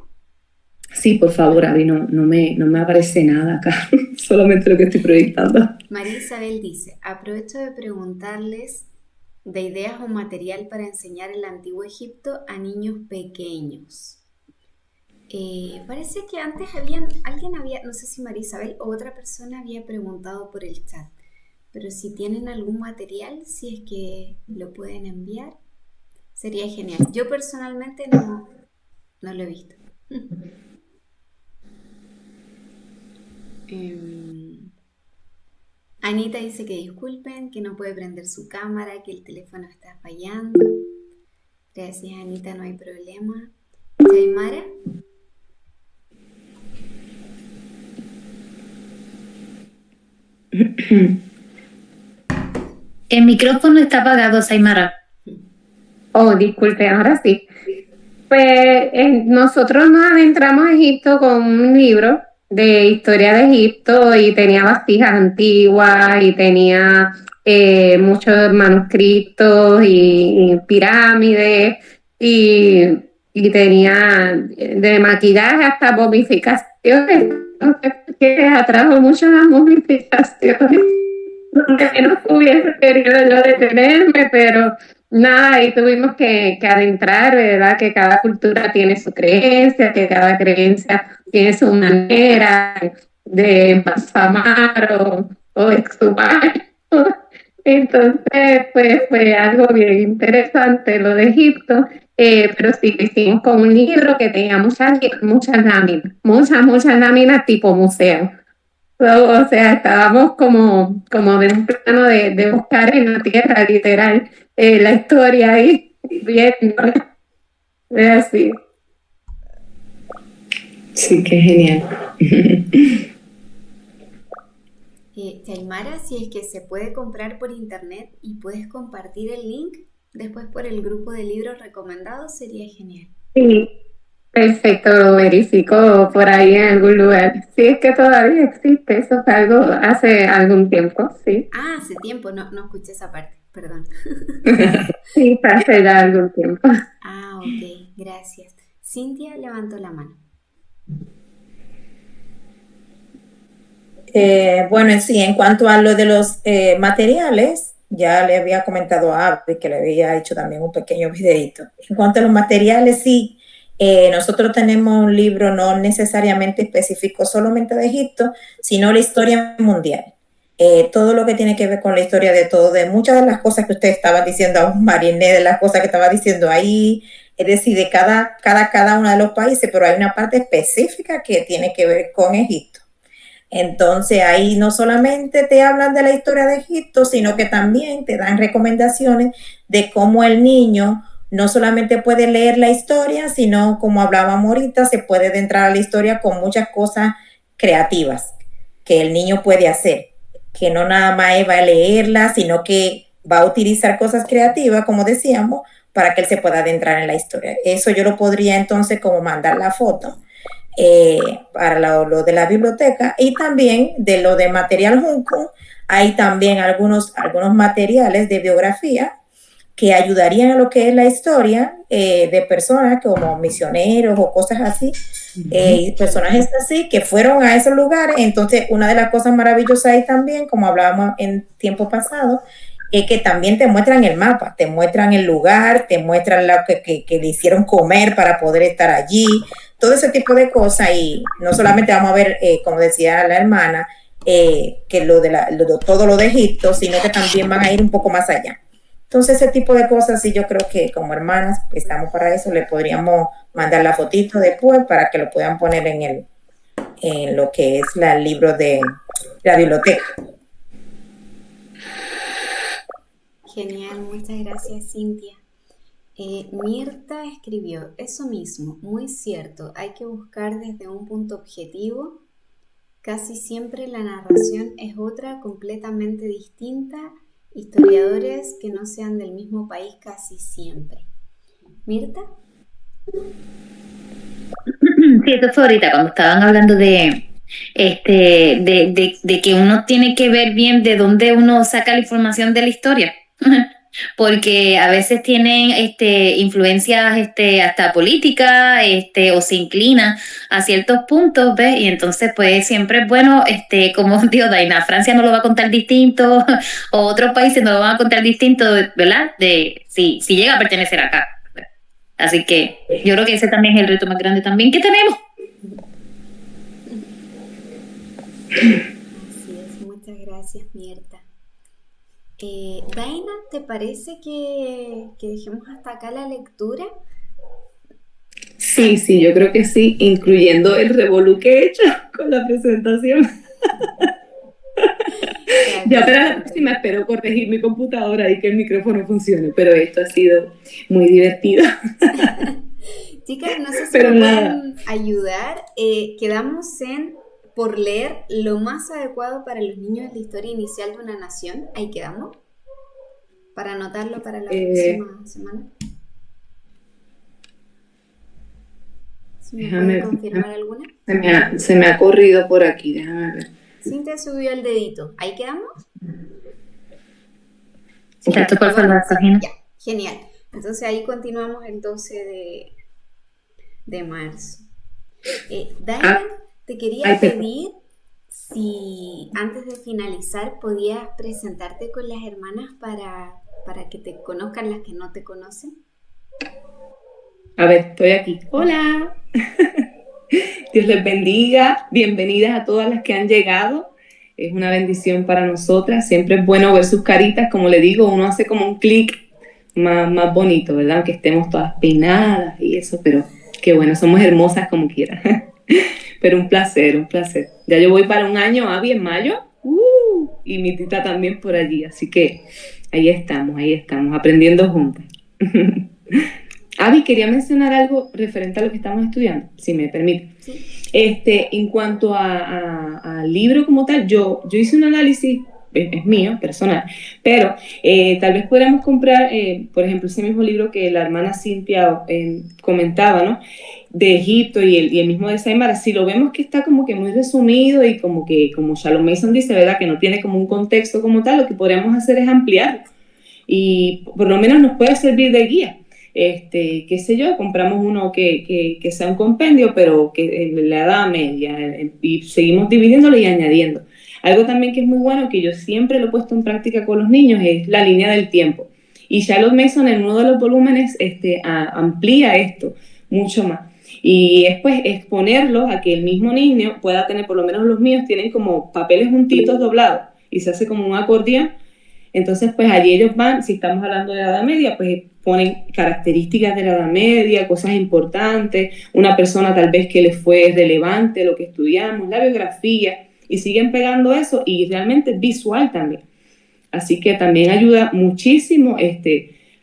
Sí, por favor, Avi, no me aparece nada acá, solamente lo que estoy proyectando. María Isabel dice, aprovecho de preguntarles de ideas o material para enseñar el Antiguo Egipto a niños pequeños. Parece que antes alguien había, no sé si María Isabel o otra persona había preguntado por el chat, pero si tienen algún material, si es que lo pueden enviar, sería genial. Yo personalmente no lo he visto. Anita dice que disculpen, que no puede prender su cámara, que el teléfono está fallando. Gracias, Anita, no hay problema. Saimara. El micrófono está apagado, Saimara. Oh, disculpe, ahora sí. Pues nosotros nos adentramos a Egipto con un libro de historia de Egipto y tenía vasijas antiguas y tenía muchos manuscritos y pirámides, y tenía de maquillaje hasta momificaciones. Entonces, que atrajo mucho las momificaciones. Donde menos hubiese querido yo detenerme, pero nada, y tuvimos que adentrar, ¿verdad? Que cada cultura tiene su creencia, que cada creencia tiene su manera de embalsamar o exhumar. Entonces, pues fue algo bien interesante lo de Egipto, pero sí lo hicimos con un libro que tenía muchas láminas, muchas láminas tipo museo. O sea, estábamos como de un plano de buscar en la tierra, literal, la historia ahí, viendo. Es así. Sí, qué genial. Yaimara, si es que se puede comprar por internet y puedes compartir el link después por el grupo de libros recomendados, sería genial. Sí, perfecto, lo verifico por ahí en algún lugar. Sí, es que todavía existe, eso fue algo hace algún tiempo, sí. Ah, hace tiempo, no escuché esa parte, perdón. Sí, hace ya algún tiempo. Ah, ok, gracias. Cintia levantó la mano. Bueno, sí, en cuanto a lo de los materiales, ya le había comentado a Abby que le había hecho también un pequeño videito. En cuanto a los materiales, sí, nosotros tenemos un libro no necesariamente específico solamente de Egipto, sino la historia mundial. Todo lo que tiene que ver con la historia de muchas de las cosas que usted estaba diciendo aún, Mariné, de las cosas que estaba diciendo ahí, es decir, de cada uno de los países, pero hay una parte específica que tiene que ver con Egipto. Entonces ahí no solamente te hablan de la historia de Egipto, sino que también te dan recomendaciones de cómo el niño no solamente puede leer la historia, sino como hablábamos ahorita, se puede adentrar a la historia con muchas cosas creativas que el niño puede hacer, que no nada más va a leerla, sino que va a utilizar cosas creativas, como decíamos, para que él se pueda adentrar en la historia. Eso yo lo podría entonces como mandar la foto. Para lo de la biblioteca, y también de lo de material Junco, hay también algunos materiales de biografía que ayudarían a lo que es la historia de personas como misioneros o cosas así, y personajes así que fueron a esos lugares. Entonces, una de las cosas maravillosas ahí también, como hablábamos en tiempo pasado, es que también te muestran el mapa, te muestran el lugar, te muestran lo que le hicieron comer para poder estar allí, todo ese tipo de cosas. Y no solamente vamos a ver, como decía la hermana, que todo lo de Egipto, sino que también van a ir un poco más allá. Entonces, ese tipo de cosas, sí, yo creo que como hermanas estamos para eso, le podríamos mandar la fotito después para que lo puedan poner en lo que es el libro de la biblioteca. Genial, muchas gracias, Cintia. Mirta escribió, eso mismo, muy cierto, hay que buscar desde un punto objetivo. Casi siempre la narración es otra, completamente distinta. Historiadores que no sean del mismo país casi siempre. ¿Mirta? Sí, esto fue ahorita cuando estaban hablando de que uno tiene que ver bien de dónde uno saca la información de la historia. Porque a veces tienen influencias hasta políticas, o se inclina a ciertos puntos, ¿ves? Y entonces pues siempre es bueno, como digo Daina, Francia no lo va a contar distinto, o otros países no lo van a contar distinto, ¿verdad? Si llega a pertenecer acá. Así que yo creo que ese también es el reto más grande también que tenemos. Así es, muchas gracias, Mirta. Daina, ¿te parece que dejemos hasta acá la lectura? Sí, yo creo que sí, incluyendo el revolú que he hecho con la presentación. Ya para la próxima espero corregir mi computadora y que el micrófono funcione, pero esto ha sido muy divertido. Chicas, no sé si pero me nada. pueden ayudar. Quedamos por leer lo más adecuado para los niños de la historia inicial de una nación. Ahí quedamos. Para anotarlo para la próxima semana. ¿Sí me puede confirmar alguna? Se me ha corrido por aquí, déjame ver. Cintia subió el dedito. ¿Ahí quedamos? Exacto, por favor, la página. Ya, genial. Entonces ahí continuamos el 12 de marzo. Daina, te quería pedir si antes de finalizar podías presentarte con las hermanas para que te conozcan las que no te conocen. A ver, estoy aquí. Hola. Dios les bendiga. Bienvenidas a todas las que han llegado. Es una bendición para nosotras. Siempre es bueno ver sus caritas. Como le digo, uno hace como un clic más bonito, ¿verdad? Aunque estemos todas peinadas y eso, pero qué bueno, somos hermosas como quiera. Pero un placer, un placer. Ya yo voy para un año, Abby, en mayo. Y mi tita también por allí. Así que ahí estamos, aprendiendo juntas. Abby, quería mencionar algo referente a lo que estamos estudiando, si me permite. Sí. En cuanto al libro como tal, yo hice un análisis, es mío, personal, pero tal vez podríamos comprar, por ejemplo, ese mismo libro que la hermana Cintia comentaba, ¿no? De Egipto y el mismo de Saimara. Si lo vemos que está como que muy resumido y como Shalom Mason dice, ¿verdad? Que no tiene como un contexto como tal, lo que podríamos hacer es ampliarlo y por lo menos nos puede servir de guía. Qué sé yo, compramos uno que sea un compendio, pero que en la edad media, y seguimos dividiéndolo y añadiendo. Algo también que es muy bueno, que yo siempre lo he puesto en práctica con los niños, es la línea del tiempo. Y Charlotte Mason en uno de los volúmenes amplía esto mucho más. Y es pues exponerlos a que el mismo niño pueda tener, por lo menos los míos tienen como papeles juntitos doblados y se hace como un acordeón. Entonces, pues allí ellos van, si estamos hablando de la Edad Media, pues ponen características de la Edad Media, cosas importantes, una persona tal vez que les fue relevante lo que estudiamos, la biografía, y siguen pegando eso, y realmente es visual también. Así que también ayuda muchísimo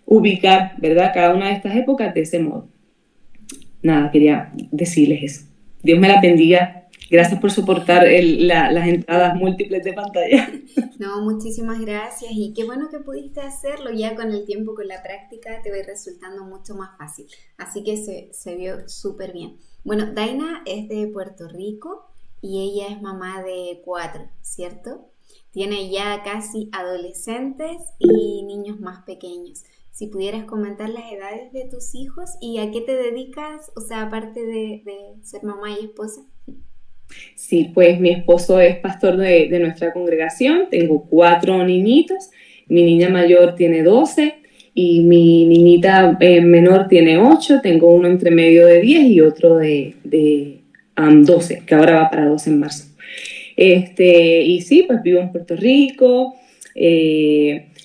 ubicar, ¿verdad?, cada una de estas épocas de ese modo. Nada, quería decirles eso. Dios me la bendiga. Gracias por soportar las entradas múltiples de pantalla. No, muchísimas gracias y qué bueno que pudiste hacerlo. Ya con el tiempo, con la práctica, te va resultando mucho más fácil. Así que se vio súper bien. Bueno, Daina es de Puerto Rico y ella es mamá de 4, ¿cierto? Tiene ya casi adolescentes y niños más pequeños. Si pudieras comentar las edades de tus hijos y a qué te dedicas, o sea, aparte de ser mamá y esposa. Sí, pues mi esposo es pastor de nuestra congregación, tengo 4 niñitos, mi niña mayor tiene 12 y mi niñita menor tiene 8, tengo uno entre medio de 10 y otro de 12, que ahora va para 12 en marzo. Y sí, pues vivo en Puerto Rico,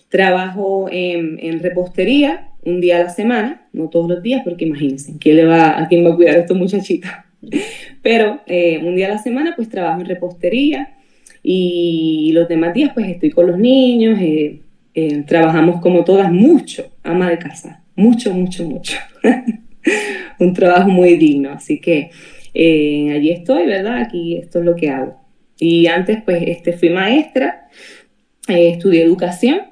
trabajo en repostería un día a la semana, no todos los días, porque imagínense, ¿a quién va a cuidar a estos muchachitos? Pero un día a la semana pues trabajo en repostería y los demás días pues estoy con los niños, trabajamos como todas mucho, ama de casa, mucho. Un trabajo muy digno, así que allí estoy, ¿verdad? Aquí esto es lo que hago. Y antes pues fui maestra, estudié educación,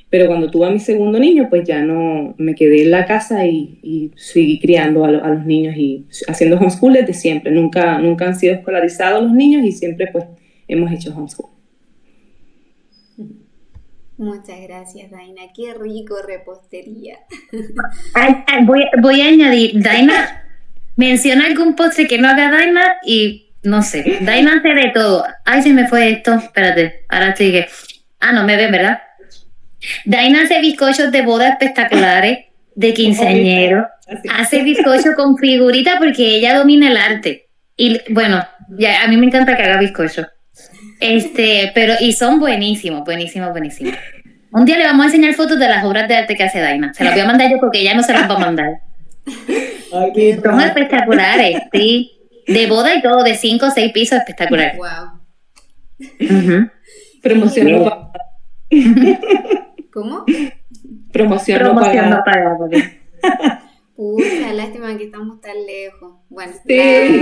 pero cuando tuve a mi segundo niño, pues ya no me quedé en la casa y seguí criando a los niños y haciendo homeschool desde siempre. Nunca han sido escolarizados los niños y siempre pues hemos hecho homeschool. Muchas gracias, Daina. Qué rico repostería. Voy a añadir, Daina, menciona algún postre que no haga Daina y no sé, Daina hace de todo. Ay, se me fue esto, espérate, ahora sigue. No me ven, ¿verdad? Daina hace bizcochos de boda espectaculares, de quinceañero, hace bizcocho con figuritas porque ella domina el arte. Y bueno, ya, a mí me encanta que haga bizcocho. Y son buenísimos. Un día le vamos a enseñar fotos de las obras de arte que hace Daina. Se las voy a mandar yo porque ella no se las va a mandar. Son espectaculares, sí. De boda y todo, de 5 o 6 pisos, espectaculares. Wow. Promoción. ¿Cómo? Promoción no pagada. Pucha, lástima que estamos tan lejos. Bueno, sí.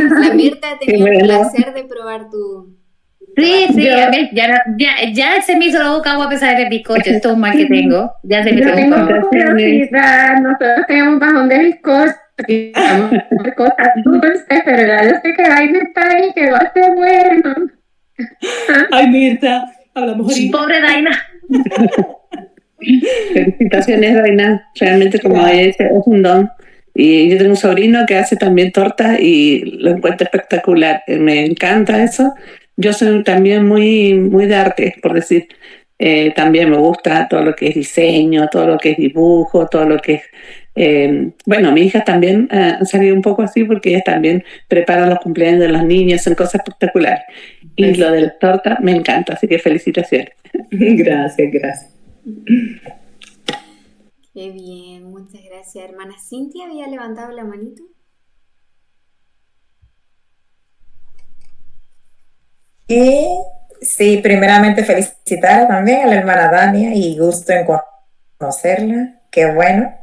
la Mirta ha tenido el placer de probar tu... Sí, ya se me hizo la boca agua a pesar del bizcocho, esto es un mal que tengo. Ya se me hizo la boca agua. Nosotros tenemos bajón de bizcocho, cosas dulces, pero ya yo sé que Daina está ahí, que va a ser bueno. Ay, Mirta, hablamos ahorita. Pobre Daina. Felicitaciones, Reina. Realmente, como es un don. Y yo tengo un sobrino que hace también tortas y lo encuentro espectacular. Me encanta eso. Yo soy también muy de arte, por decir. También me gusta todo lo que es diseño, todo lo que es dibujo, todo lo que es... bueno, mi hija también ha salido un poco así porque ellas también preparan los cumpleaños de los niños, son cosas espectaculares. Y lo de las tortas me encanta, así que felicitaciones. Gracias. Qué bien, muchas gracias, hermana. ¿Cintia había levantado la manito? Y sí, primeramente felicitar también a la hermana Dania y gusto en conocerla, qué bueno.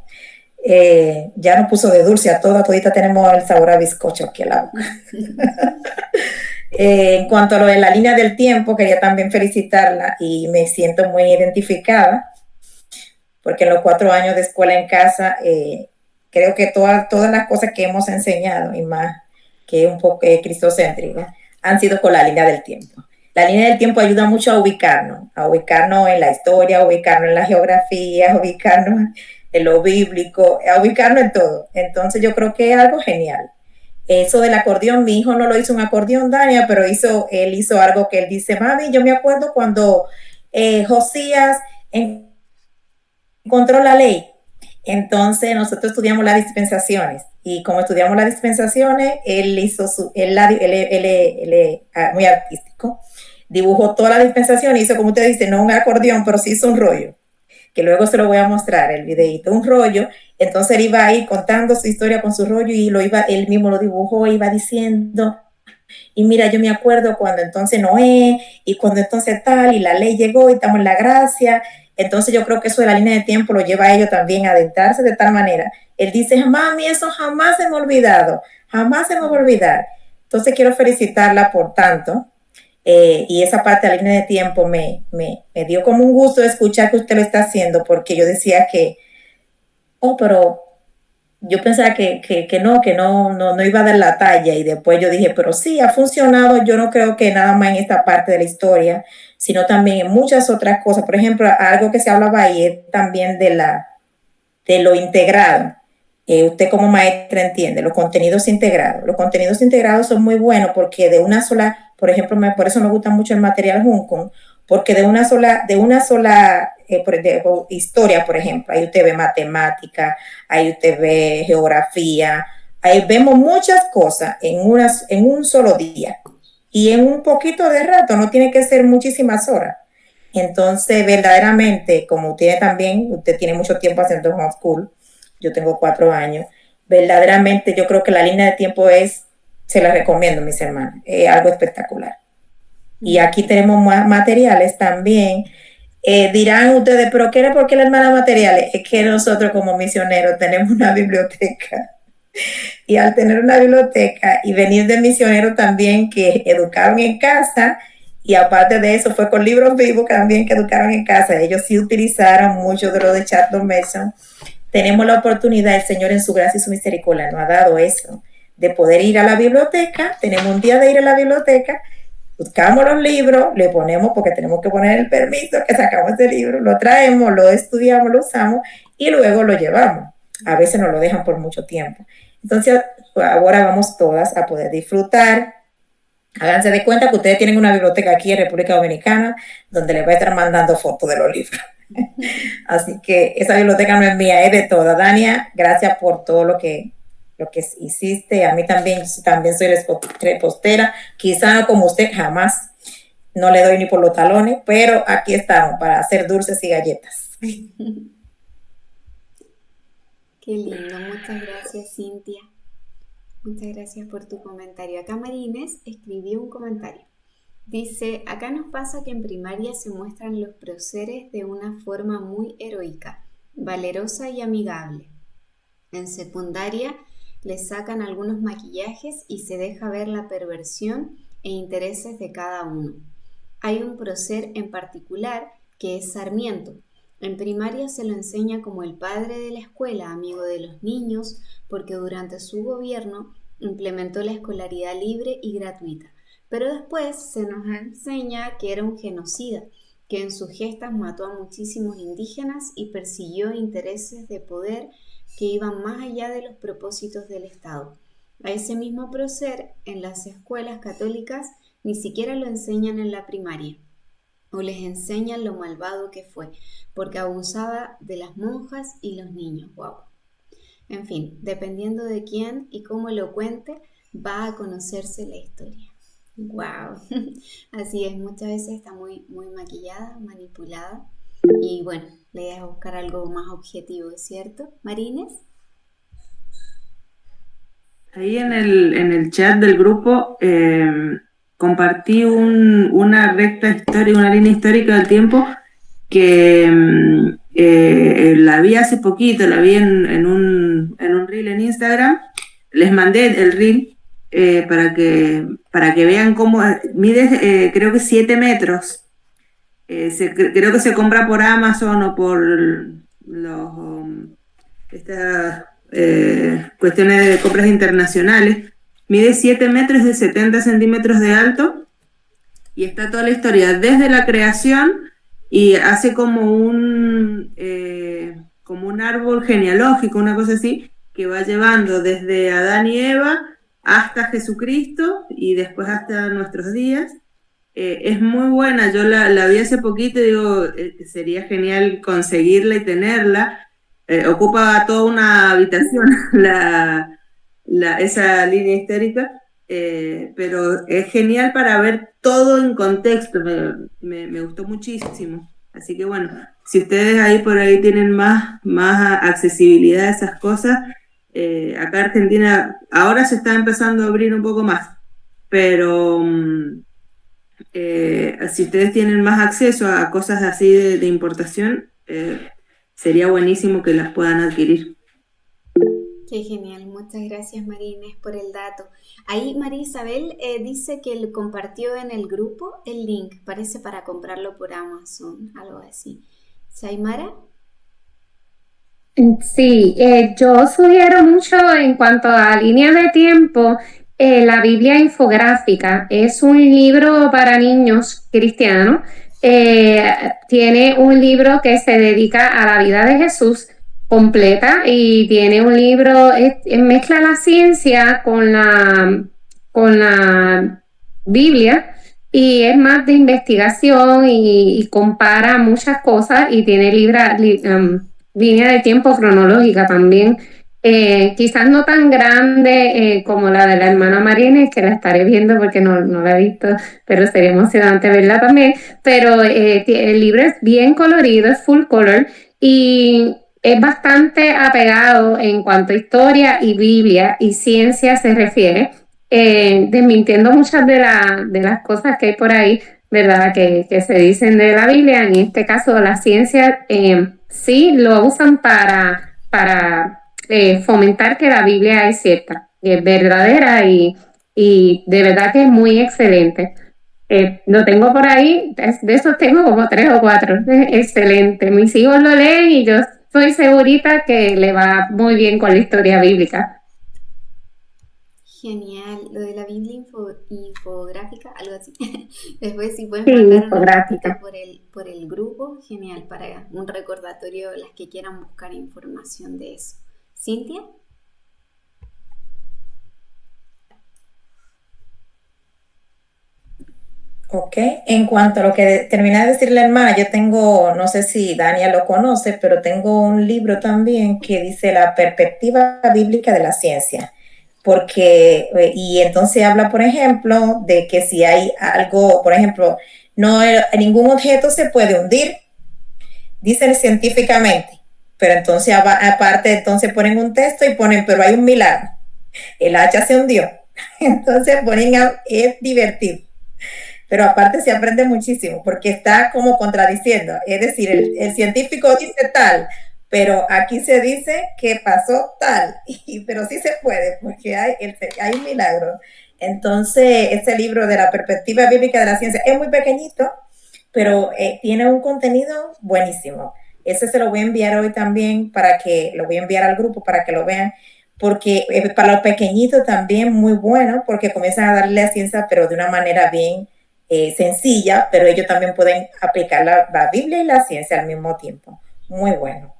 Ya nos puso de dulce a todita tenemos el sabor a bizcocho aquí al lado. En cuanto a lo de la línea del tiempo, quería también felicitarla y me siento muy identificada porque en los 4 años de escuela en casa creo que todas las cosas que hemos enseñado y más que un poco cristocéntrica han sido con la línea del tiempo. La línea del tiempo ayuda mucho a ubicarnos en la historia, a ubicarnos en la geografía, a ubicarnos en lo bíblico, a ubicarnos en todo. Entonces yo creo que es algo genial. Eso del acordeón, mi hijo no lo hizo un acordeón, Dania, pero él hizo algo que él dice, mami, yo me acuerdo cuando Josías encontró la ley. Entonces nosotros estudiamos las dispensaciones y como estudiamos las dispensaciones, él hizo muy artístico, dibujó toda la dispensación, hizo como usted dice, no un acordeón, pero sí hizo un rollo, que luego se lo voy a mostrar, el videito, un rollo. Entonces él iba ahí contando su historia con su rollo y él mismo lo dibujó, iba diciendo, y mira, yo me acuerdo cuando entonces Noé, y cuando entonces tal, y la ley llegó, y estamos en la gracia. Entonces yo creo que eso de la línea de tiempo lo lleva a ellos también a adentrarse de tal manera. Él dice, mami, eso jamás se me ha olvidado, jamás se me va a olvidar. Entonces quiero felicitarla por tanto. Y esa parte de la línea de tiempo me dio como un gusto escuchar que usted lo está haciendo, porque yo decía que, pero yo pensaba que no iba a dar la talla, y después yo dije, pero sí, ha funcionado. Yo no creo que nada más en esta parte de la historia, sino también en muchas otras cosas. Por ejemplo, algo que se hablaba ahí es también de lo integrado. Usted como maestra entiende, los contenidos integrados. Los contenidos integrados son muy buenos porque de una sola, por ejemplo, por eso me gusta mucho el material Juncom, porque de una sola historia, por ejemplo, ahí usted ve matemática, ahí usted ve geografía, ahí vemos muchas cosas en un solo día y en un poquito de rato, no tiene que ser muchísimas horas. Entonces, verdaderamente, como usted tiene mucho tiempo haciendo homeschool, yo tengo 4 años, verdaderamente yo creo que la línea de tiempo se la recomiendo, mis hermanos, es algo espectacular. Y aquí tenemos más materiales también. Dirán ustedes, ¿pero qué era por qué la hermana materiales? Es que nosotros como misioneros tenemos una biblioteca. Y al tener una biblioteca y venir de misioneros también que educaron en casa, y aparte de eso fue con libros vivos también que educaron en casa, ellos sí utilizaron mucho de lo de Charlton Mason. Tenemos la oportunidad, el Señor en su gracia y su misericordia nos ha dado eso, de poder ir a la biblioteca. Tenemos un día de ir a la biblioteca, buscamos los libros, le ponemos, porque tenemos que poner el permiso que sacamos del libro, lo traemos, lo estudiamos, lo usamos y luego lo llevamos. A veces nos lo dejan por mucho tiempo. Entonces, ahora vamos todas a poder disfrutar. Háganse de cuenta que ustedes tienen una biblioteca aquí en República Dominicana donde les voy a estar mandando fotos de los libros. Así que esa biblioteca no es mía, es de toda. Dania, gracias por todo lo que hiciste. A mí también soy repostera, quizá no como usted, jamás, no le doy ni por los talones, pero aquí estamos para hacer dulces y galletas. Qué lindo, muchas gracias, Cintia. Muchas gracias por tu comentario. Acá Marines escribió un comentario. Dice, acá nos pasa que en primaria se muestran los próceres de una forma muy heroica, valerosa y amigable. En secundaria les sacan algunos maquillajes y se deja ver la perversión e intereses de cada uno. Hay un prócer en particular que es Sarmiento. En primaria se lo enseña como el padre de la escuela, amigo de los niños, porque durante su gobierno implementó la escolaridad libre y gratuita. Pero después se nos enseña que era un genocida, que en sus gestas mató a muchísimos indígenas y persiguió intereses de poder que iban más allá de los propósitos del Estado. A ese mismo prócer, en las escuelas católicas ni siquiera lo enseñan en la primaria, o les enseñan lo malvado que fue, porque abusaba de las monjas y los niños. ¡Wow! En fin, dependiendo de quién y cómo lo cuente, va a conocerse la historia. ¡Wow! Así es, muchas veces está muy, muy maquillada, manipulada, y bueno, la idea es buscar algo más objetivo, ¿cierto? ¿Marines? Ahí en el chat del grupo compartí una recta histórica, una línea histórica del tiempo que la vi hace poquito, la vi en un reel en Instagram. Les mandé el reel para que vean cómo mide, creo que 7 metros. Creo que se compra por Amazon o por estas cuestiones de compras internacionales. Mide 7 metros de 70 centímetros de alto y está toda la historia desde la creación y hace como un árbol genealógico, una cosa así, que va llevando desde Adán y Eva hasta Jesucristo y después hasta nuestros días. Es muy buena, yo la vi hace poquito y digo que sería genial conseguirla y tenerla. Ocupa toda una habitación esa línea histórica, pero es genial para ver todo en contexto, me gustó muchísimo. Así que bueno, si ustedes ahí por ahí tienen más accesibilidad a esas cosas, acá Argentina ahora se está empezando a abrir un poco más, pero si ustedes tienen más acceso a cosas así de importación, sería buenísimo que las puedan adquirir. Qué genial, muchas gracias María Inés por el dato. Ahí María Isabel dice que le compartió en el grupo el link, parece para comprarlo por Amazon, algo así. ¿Saimara? Sí, yo sugiero mucho en cuanto a línea de tiempo, la Biblia infográfica. Es un libro para niños cristianos. Tiene un libro que se dedica a la vida de Jesús completa y tiene un libro, mezcla la ciencia con la Biblia y es más de investigación y compara muchas cosas y tiene línea de tiempo cronológica también. Quizás no tan grande como la de la hermana Marines, que la estaré viendo porque no la he visto, pero sería emocionante verla también. Pero el libro es bien colorido, es full color y es bastante apegado en cuanto a historia y Biblia y ciencia se refiere, desmintiendo muchas de las cosas que hay por ahí, ¿verdad? Que se dicen de la Biblia. En este caso, la ciencia sí lo usan para fomentar que la Biblia es cierta, es verdadera y de verdad que es muy excelente. Lo tengo por ahí, de esos tengo como 3 o 4, excelente. Mis hijos lo leen y yo estoy segurita que le va muy bien con la historia bíblica. Genial, lo de la Biblia infográfica, algo así. Después si puedes Sí, mandar infográfica. por el grupo, genial, para un recordatorio de las que quieran buscar información de eso. ¿Cintia? Ok, en cuanto a lo que termina de decir la hermana, yo tengo, no sé si Dania lo conoce, pero tengo un libro también que dice La perspectiva bíblica de la ciencia, porque, y entonces habla, por ejemplo, de que si hay algo, por ejemplo, ningún objeto se puede hundir, dicen científicamente, pero entonces aparte, entonces ponen un texto y ponen, pero hay un milagro, el hacha se hundió, entonces es divertido. Pero aparte se aprende muchísimo porque está como contradiciendo. Es decir, el científico dice tal, pero aquí se dice que pasó tal, pero sí se puede porque hay un milagro. Entonces, este libro de la perspectiva bíblica de la ciencia es muy pequeñito, pero tiene un contenido buenísimo. Ese se lo voy a enviar hoy también lo voy a enviar al grupo para que lo vean, porque para los pequeñitos también muy bueno, porque comienzan a darle la ciencia, pero de una manera bien sencilla, pero ellos también pueden aplicar la Biblia y la ciencia al mismo tiempo. Muy bueno.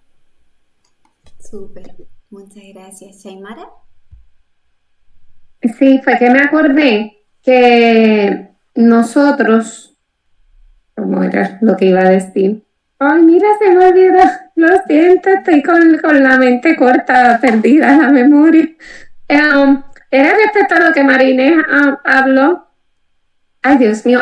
Súper, muchas gracias. ¿Shaimara? Sí, fue que me acordé que nosotros, ¿cómo era lo que iba a decir? Ay, mira, se me olvidó. Lo siento, estoy con la mente corta, perdida la memoria. Era respecto a lo que Marinés habló. Ay, Dios mío.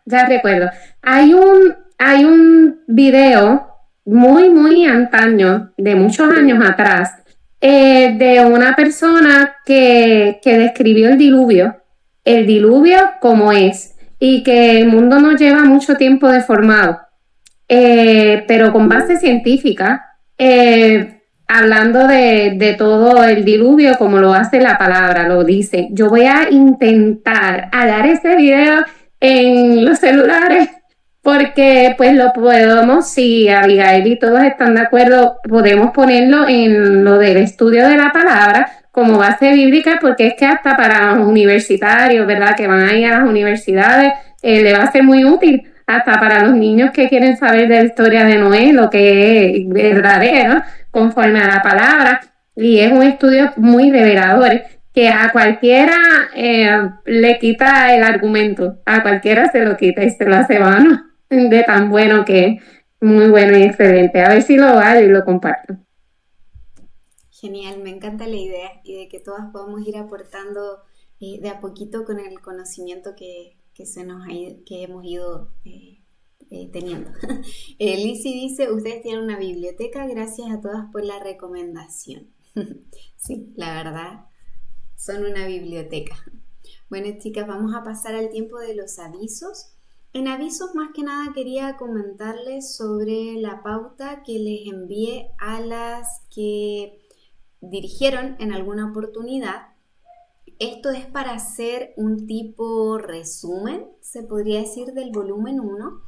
Ya recuerdo. Hay un video muy antaño, de muchos años atrás, de una persona que describió el diluvio como es, y que el mundo nos lleva mucho tiempo deformado, pero con base científica, hablando de todo el diluvio como lo hace la palabra, lo dice. Yo voy a intentar hallar ese video en los celulares, porque pues lo podemos, si Abigail y todos están de acuerdo, podemos ponerlo en lo del estudio de la palabra como base bíblica, porque es que hasta para los universitarios, ¿verdad?, que van a ir a las universidades, le va a ser muy útil, hasta para los niños que quieren saber de la historia de Noé, lo que es verdadero, conforme a la palabra, y es un estudio muy revelador, que a cualquiera le quita el argumento, a cualquiera se lo quita y se lo hace vano, de tan bueno que es, muy bueno y excelente. A ver si lo hago y lo comparto. Genial, me encanta la idea y de que todas podamos ir aportando de a poquito con el conocimiento que hemos ido teniendo. Lizzie dice, ustedes tienen una biblioteca, gracias a todas por la recomendación. Sí, la verdad, son una biblioteca. Bueno, chicas, vamos a pasar al tiempo de los avisos. En avisos, más que nada, quería comentarles sobre la pauta que les envié a las que dirigieron en alguna oportunidad. Esto es para hacer un tipo resumen, se podría decir, del volumen 1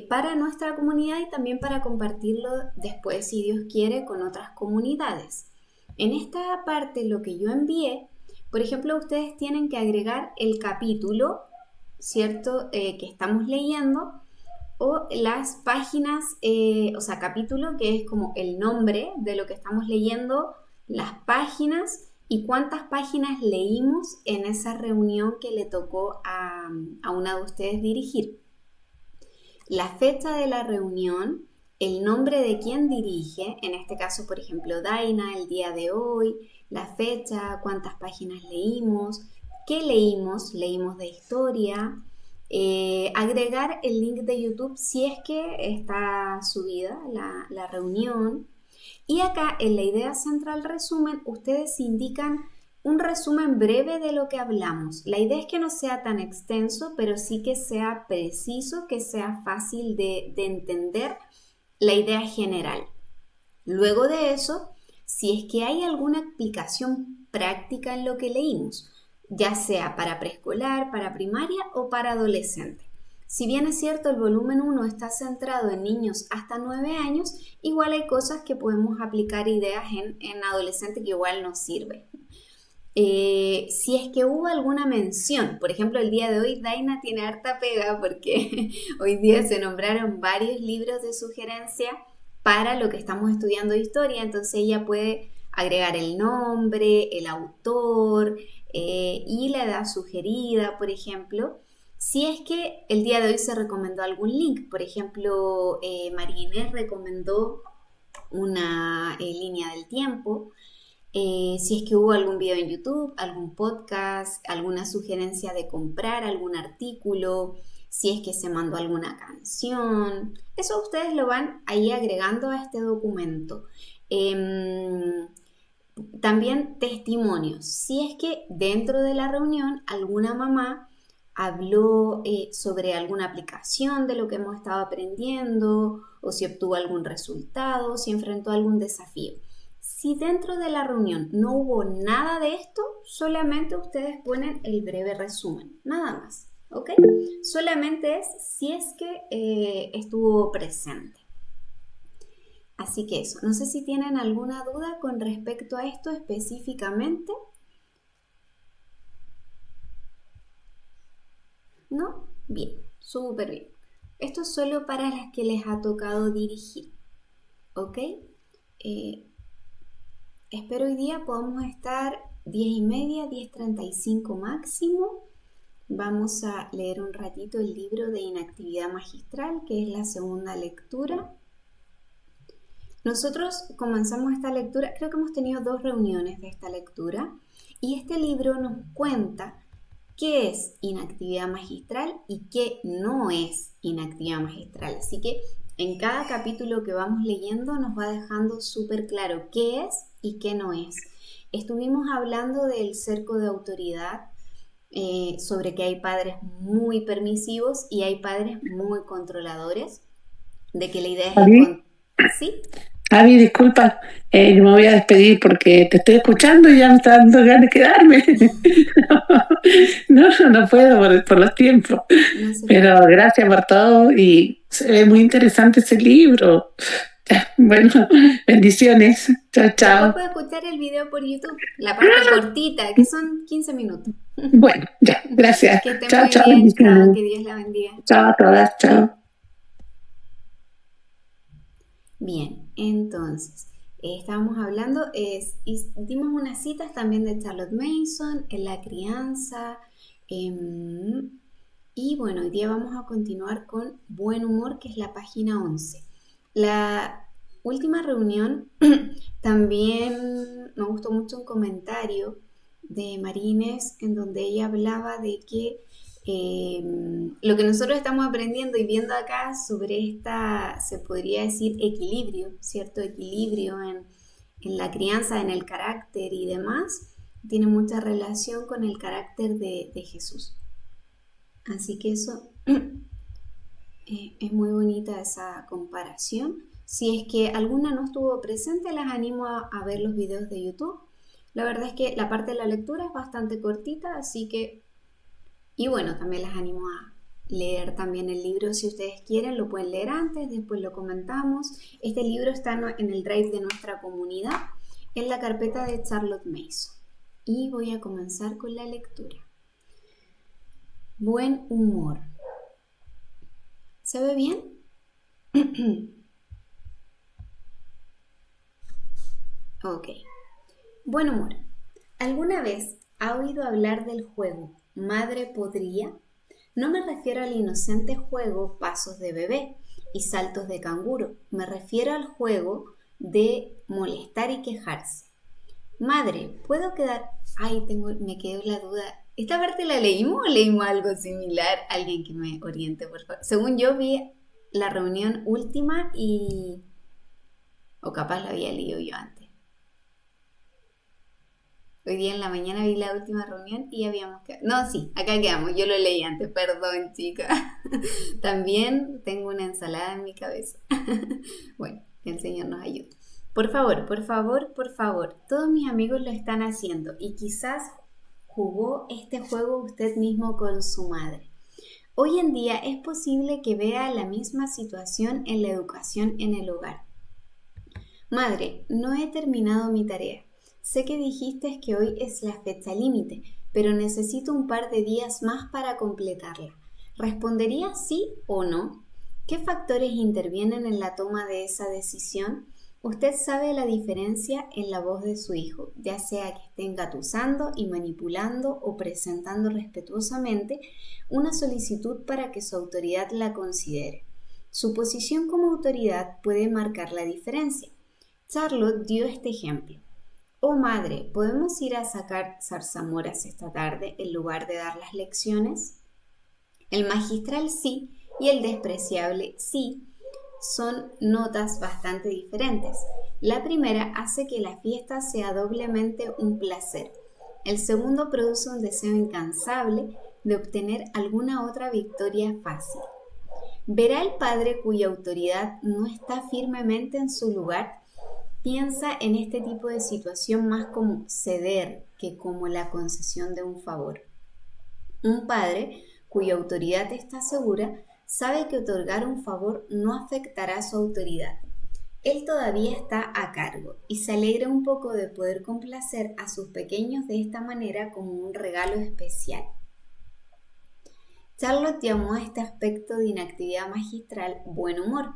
para nuestra comunidad y también para compartirlo después, si Dios quiere, con otras comunidades. En esta parte, lo que yo envié, por ejemplo, ustedes tienen que agregar el capítulo, ¿cierto?, que estamos leyendo, o las páginas, o sea, capítulo, que es como el nombre de lo que estamos leyendo, las páginas y cuántas páginas leímos en esa reunión que le tocó a una de ustedes dirigir. La fecha de la reunión, el nombre de quien dirige, en este caso, por ejemplo, Daina, el día de hoy, la fecha, cuántas páginas leímos, qué leímos de historia, agregar el link de YouTube si es que está subida la reunión. Y acá en la idea central resumen, ustedes indican un resumen breve de lo que hablamos. La idea es que no sea tan extenso, pero sí que sea preciso, que sea fácil de entender la idea general. Luego de eso, si es que hay alguna aplicación práctica en lo que leímos, ya sea para preescolar, para primaria o para adolescente. Si bien es cierto, el volumen 1 está centrado en niños hasta 9 años, igual hay cosas que podemos aplicar ideas en adolescente que igual nos sirve. Si es que hubo alguna mención, por ejemplo, el día de hoy Daina tiene harta pega porque hoy día se nombraron varios libros de sugerencia para lo que estamos estudiando de historia, entonces ella puede agregar el nombre, el autor y la edad sugerida, por ejemplo. Si es que el día de hoy se recomendó algún link, por ejemplo, María Inés recomendó una línea del tiempo, si es que hubo algún video en YouTube, algún podcast, alguna sugerencia de comprar algún artículo, si es que se mandó alguna canción, eso ustedes lo van ahí agregando a este documento. También testimonios, si es que dentro de la reunión alguna mamá habló sobre alguna aplicación de lo que hemos estado aprendiendo, o si obtuvo algún resultado, si enfrentó algún desafío. Si dentro de la reunión no hubo nada de esto, solamente ustedes ponen el breve resumen, nada más, ¿ok? Solamente es si es que estuvo presente. Así que eso, no sé si tienen alguna duda con respecto a esto específicamente. ¿No? Bien, súper bien. Esto es solo para las que les ha tocado dirigir, ¿ok? Espero hoy día podamos estar 10:30, 10:35 máximo. Vamos a leer un ratito el libro de Inactividad Magistral, que es la segunda lectura. Nosotros comenzamos esta lectura, creo que hemos tenido 2 reuniones de esta lectura, y este libro nos cuenta qué es inactividad magistral y qué no es inactividad magistral. Así que en cada capítulo que vamos leyendo nos va dejando súper claro qué es y qué no es. Estuvimos hablando del cerco de autoridad, sobre que hay padres muy permisivos y hay padres muy controladores, de que la idea es... ¿Sí? Avi, disculpa, yo me voy a despedir porque te estoy escuchando y ya me está dando ganas de quedarme. No puedo por los tiempos. Pero gracias por todo y se ve muy interesante ese libro. Bueno, bendiciones. Chao, chao. Después puedes escuchar el video por YouTube, la parte cortita, que son 15 minutos. Bueno, ya, gracias. Que estén chao, muy chao, bien, bendiciones. chao, que Dios la bendiga. Chao a todas, chao. Bien, entonces, estábamos hablando, dimos unas citas también de Charlotte Mason en la crianza, y bueno, hoy día vamos a continuar con Buen Humor, que es la página 11. La última reunión también me gustó mucho un comentario de Marines en donde ella hablaba de que lo que nosotros estamos aprendiendo y viendo acá sobre se podría decir equilibrio, cierto equilibrio en la crianza, en el carácter y demás, tiene mucha relación con el carácter de Jesús. Así que eso es muy bonita esa comparación. Si es que alguna no estuvo presente, las animo a ver los videos de YouTube. La verdad es que la parte de la lectura es bastante cortita, así que... Y bueno, también las animo a leer también el libro si ustedes quieren, lo pueden leer antes, después lo comentamos. Este libro está en el drive de nuestra comunidad, en la carpeta de Charlotte Mason. Y voy a comenzar con la lectura. Buen humor. ¿Se ve bien? Ok. Buen humor. ¿Alguna vez ha oído hablar del juego Madre podría? No me refiero al inocente juego pasos de bebé y saltos de canguro. Me refiero al juego de molestar y quejarse. Madre, ¿puedo quedar? Ay, me quedó la duda. ¿Esta parte la leímos o leímos algo similar? Alguien que me oriente, por favor. Según yo vi la reunión última o capaz la había leído yo antes. Hoy día en la mañana vi la última reunión y habíamos quedado... No, sí, acá quedamos. Yo lo leí antes. Perdón, chicas. También tengo una ensalada en mi cabeza. Bueno, que el Señor nos ayude. Por favor, por favor, por favor. Todos mis amigos lo están haciendo y quizás jugó este juego usted mismo con su madre. Hoy en día es posible que vea la misma situación en la educación en el hogar. Madre, no he terminado mi tarea. Sé que dijiste que hoy es la fecha límite, pero necesito un par de días más para completarla. ¿Respondería sí o no? ¿Qué factores intervienen en la toma de esa decisión? Usted sabe la diferencia en la voz de su hijo, ya sea que esté engatusando y manipulando o presentando respetuosamente una solicitud para que su autoridad la considere. Su posición como autoridad puede marcar la diferencia. Charlotte dio este ejemplo. Oh madre, ¿podemos ir a sacar zarzamoras esta tarde en lugar de dar las lecciones? El magistral sí y el despreciable sí son notas bastante diferentes. La primera hace que la fiesta sea doblemente un placer. El segundo produce un deseo incansable de obtener alguna otra victoria fácil. Verá el padre cuya autoridad no está firmemente en su lugar. Piensa en este tipo de situación más como ceder que como la concesión de un favor. Un padre cuya autoridad está segura sabe que otorgar un favor no afectará su autoridad. Él todavía está a cargo y se alegra un poco de poder complacer a sus pequeños de esta manera como un regalo especial. Charlotte llamó a este aspecto de inactividad magistral buen humor.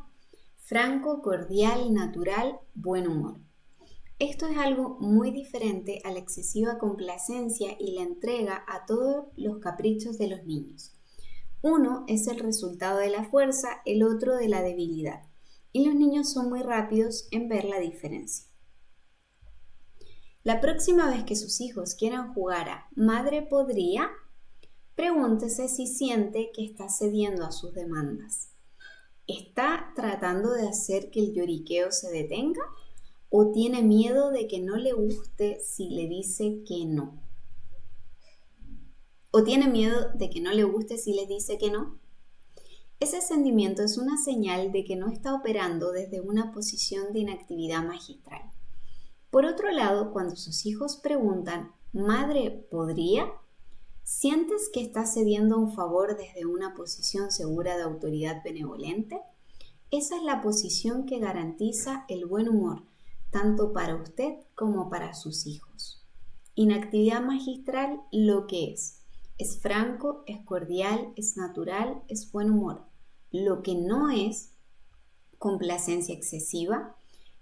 Franco, cordial, natural, buen humor. Esto es algo muy diferente a la excesiva complacencia y la entrega a todos los caprichos de los niños. Uno es el resultado de la fuerza, el otro de la debilidad, y los niños son muy rápidos en ver la diferencia. La próxima vez que sus hijos quieran jugar a ¿Madre podría?, pregúntese si siente que está cediendo a sus demandas. ¿Está tratando de hacer que el lloriqueo se detenga? ¿O tiene miedo de que no le guste si le dice que no? ¿O tiene miedo de que no le guste si le dice que no? Ese sentimiento es una señal de que no está operando desde una posición de inactividad magistral. Por otro lado, cuando sus hijos preguntan, ¿Madre podría?, ¿sientes que estás cediendo a un favor desde una posición segura de autoridad benevolente? Esa es la posición que garantiza el buen humor, tanto para usted como para sus hijos. Inactividad magistral, lo que es franco, es cordial, es natural, es buen humor. Lo que no es complacencia excesiva,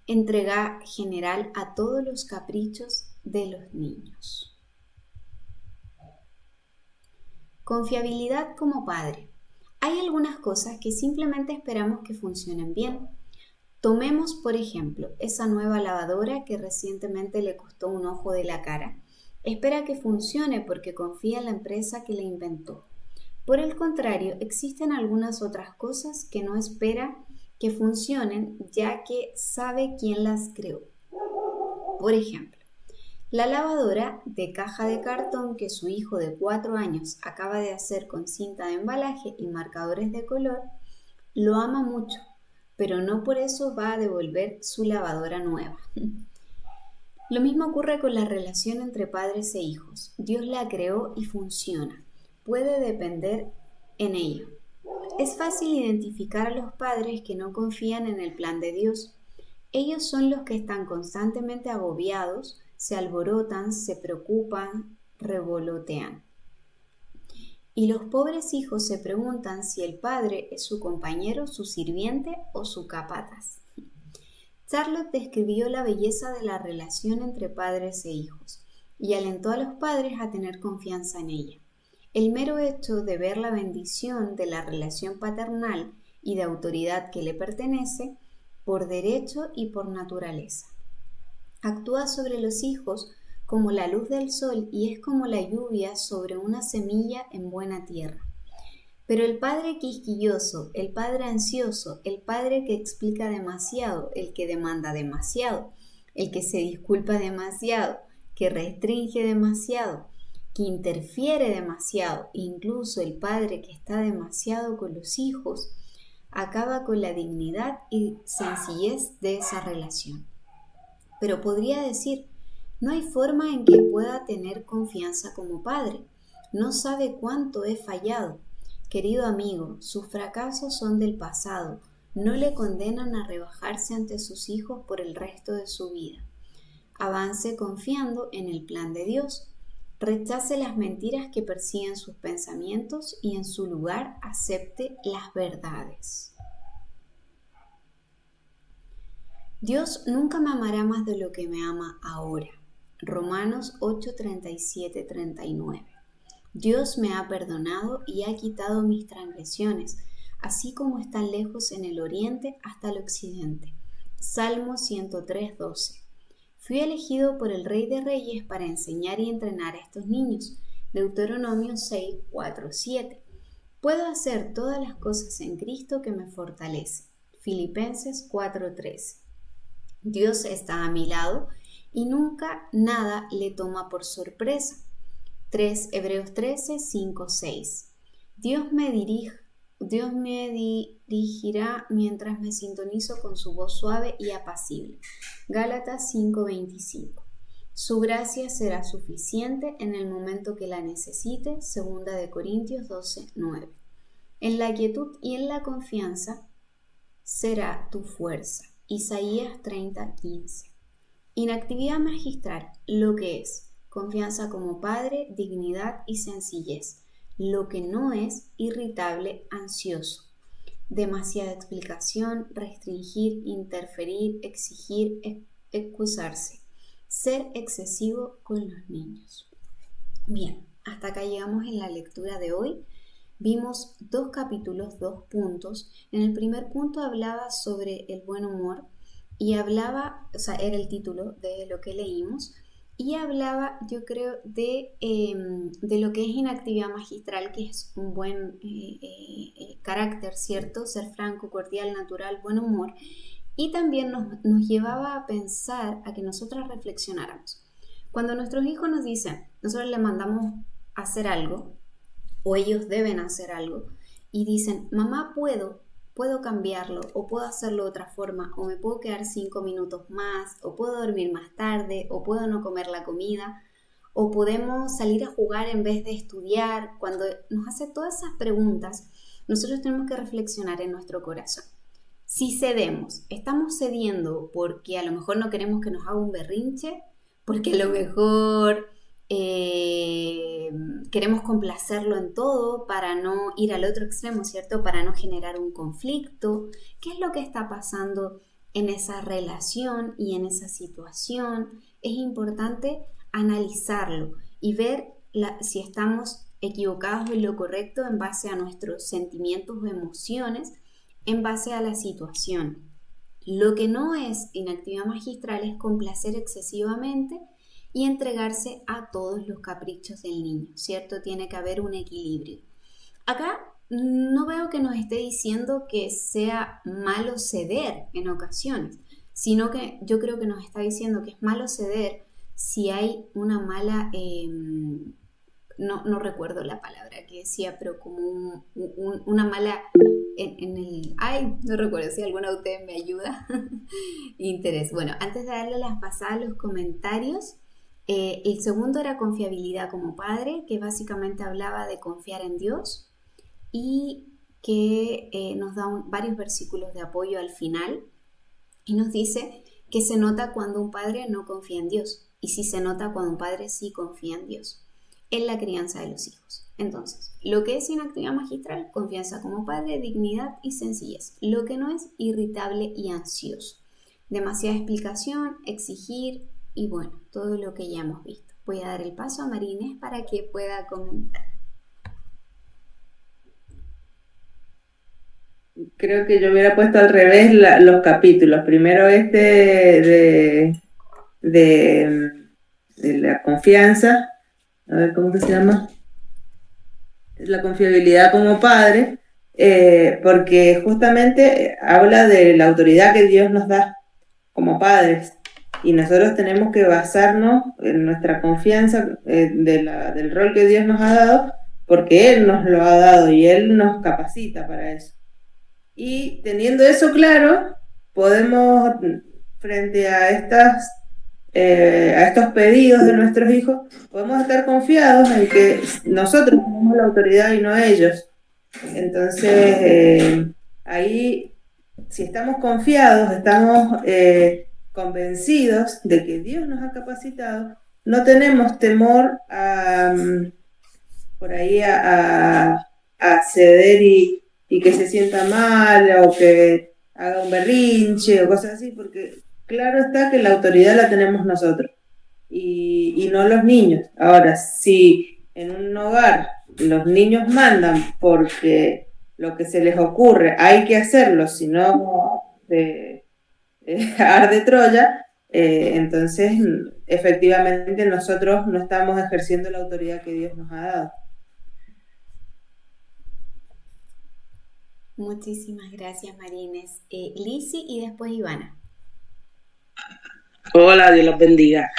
entrega general a todos los caprichos de los niños. Confiabilidad como padre. Hay algunas cosas que simplemente esperamos que funcionen bien. Tomemos, por ejemplo, esa nueva lavadora que recientemente le costó un ojo de la cara. Espera que funcione porque confía en la empresa que la inventó. Por el contrario, existen algunas otras cosas que no espera que funcionen ya que sabe quién las creó. Por ejemplo, la lavadora de caja de cartón que su hijo de 4 años acaba de hacer con cinta de embalaje y marcadores de color, lo ama mucho, pero no por eso va a devolver su lavadora nueva. Lo mismo ocurre con la relación entre padres e hijos. Dios la creó y funciona. Puede depender en ello. Es fácil identificar a los padres que no confían en el plan de Dios. Ellos son los que están constantemente agobiados, se alborotan, se preocupan, revolotean. Y los pobres hijos se preguntan si el padre es su compañero, su sirviente o su capataz. Charlotte describió la belleza de la relación entre padres e hijos y alentó a los padres a tener confianza en ella. El mero hecho de ver la bendición de la relación paternal y de autoridad que le pertenece, por derecho y por naturaleza. Actúa sobre los hijos como la luz del sol y es como la lluvia sobre una semilla en buena tierra. Pero el padre quisquilloso, el padre ansioso, el padre que explica demasiado, el que demanda demasiado, el que se disculpa demasiado, que restringe demasiado, que interfiere demasiado, incluso el padre que está demasiado con los hijos, acaba con la dignidad y sencillez de esa relación. Pero podría decir, no hay forma en que pueda tener confianza como padre. No sabe cuánto he fallado. Querido amigo, sus fracasos son del pasado. No le condenan a rebajarse ante sus hijos por el resto de su vida. Avance confiando en el plan de Dios. Rechace las mentiras que persiguen sus pensamientos y en su lugar acepte las verdades. Dios nunca me amará más de lo que me ama ahora. Romanos 8, 37, 39. Dios me ha perdonado y ha quitado mis transgresiones, así como están lejos en el oriente hasta el occidente. Salmo 103, 12. Fui elegido por el Rey de Reyes para enseñar y entrenar a estos niños. Deuteronomio 6, 4, 7. Puedo hacer todas las cosas en Cristo que me fortalece. Filipenses 4, 13. Dios está a mi lado y nunca nada le toma por sorpresa. Hebreos 13, 5, 6. Dios me dirigirá mientras me sintonizo con su voz suave y apacible. Gálatas 5, 25. Su gracia será suficiente en el momento que la necesite. 2 Corintios 12, 9. En la quietud y en la confianza será tu fuerza. Isaías 30, 15. Inactividad magistral, lo que es confianza como padre, dignidad y sencillez. lo que no es irritable, ansioso. Demasiada explicación, restringir, interferir, exigir, excusarse. Ser excesivo con los niños. Bien, hasta acá llegamos en la lectura de hoy. Vimos 2 capítulos, 2 puntos. En el primer punto hablaba sobre el buen humor y hablaba, o sea, era el título de lo que leímos, y hablaba, yo creo, de lo que es inactividad magistral, que es un buen carácter, ¿cierto? Ser franco, cordial, natural, buen humor. Y también nos llevaba a pensar, a que nosotras reflexionáramos. Cuando nuestros hijos nos dicen, nosotros les mandamos a hacer algo, o ellos deben hacer algo, y dicen, mamá, puedo cambiarlo, o puedo hacerlo de otra forma, o me puedo quedar 5 minutos más, o puedo dormir más tarde, o puedo no comer la comida, o podemos salir a jugar en vez de estudiar. Cuando nos hace todas esas preguntas, nosotros tenemos que reflexionar en nuestro corazón. Si cedemos, ¿estamos cediendo porque a lo mejor no queremos que nos haga un berrinche? Porque a lo mejor queremos complacerlo en todo para no ir al otro extremo, ¿cierto? Para no generar un conflicto. ¿Qué es lo que está pasando en esa relación y en esa situación? Es importante analizarlo y ver si estamos equivocados en lo correcto en base a nuestros sentimientos o emociones, en base a la situación. Lo que no es inactividad magistral es complacer excesivamente y entregarse a todos los caprichos del niño, ¿cierto? Tiene que haber un equilibrio. Acá no veo que nos esté diciendo que sea malo ceder en ocasiones, sino que yo creo que nos está diciendo que es malo ceder si hay una mala, no recuerdo la palabra que decía, pero como una mala no recuerdo, si alguna de ustedes me ayuda. Interés. Bueno, antes de darle las pasadas a los comentarios, el segundo era confiabilidad como padre, que básicamente hablaba de confiar en Dios y que nos da varios versículos de apoyo al final y nos dice que se nota cuando un padre no confía en Dios y sí se nota cuando un padre sí confía en Dios en la crianza de los hijos. Entonces, lo que es inactividad magistral, confianza como padre, dignidad y sencillez. Lo que no es, irritable y ansioso. Demasiada explicación, exigir y bueno, todo lo que ya hemos visto. Voy a dar el paso a María Inés para que pueda comentar. Creo que yo hubiera puesto al revés los capítulos. Primero de la confianza. A ver, ¿cómo que se llama? La confiabilidad como padre, porque justamente habla de la autoridad que Dios nos da como padres. Y nosotros tenemos que basarnos en nuestra confianza del rol que Dios nos ha dado, porque Él nos lo ha dado y Él nos capacita para eso. Y teniendo eso claro, podemos, frente a estos pedidos de nuestros hijos, podemos estar confiados en que nosotros tenemos la autoridad y no ellos. Entonces, ahí, si estamos confiados, estamos convencidos de que Dios nos ha capacitado, no tenemos temor por ahí a ceder y que se sienta mal o que haga un berrinche o cosas así, porque claro está que la autoridad la tenemos nosotros y no los niños. Ahora, si en un hogar los niños mandan porque lo que se les ocurre hay que hacerlo, si no arde Troya, entonces efectivamente nosotros no estamos ejerciendo la autoridad que Dios nos ha dado. Muchísimas gracias, María Inés. Lizzy y después Ivana. Hola, Dios los bendiga.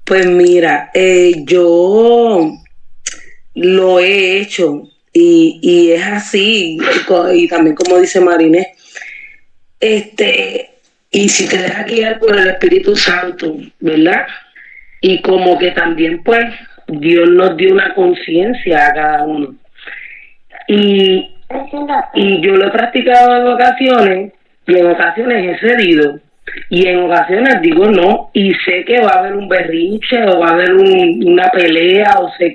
Pues mira, yo lo he hecho y es así, y también como dice María Inés, y si te dejas guiar por el Espíritu Santo, ¿verdad? Y como que también pues Dios nos dio una conciencia a cada uno. Y yo lo he practicado en ocasiones, y en ocasiones he cedido, y en ocasiones digo no, y sé que va a haber un berrinche, o va a haber una pelea, o sé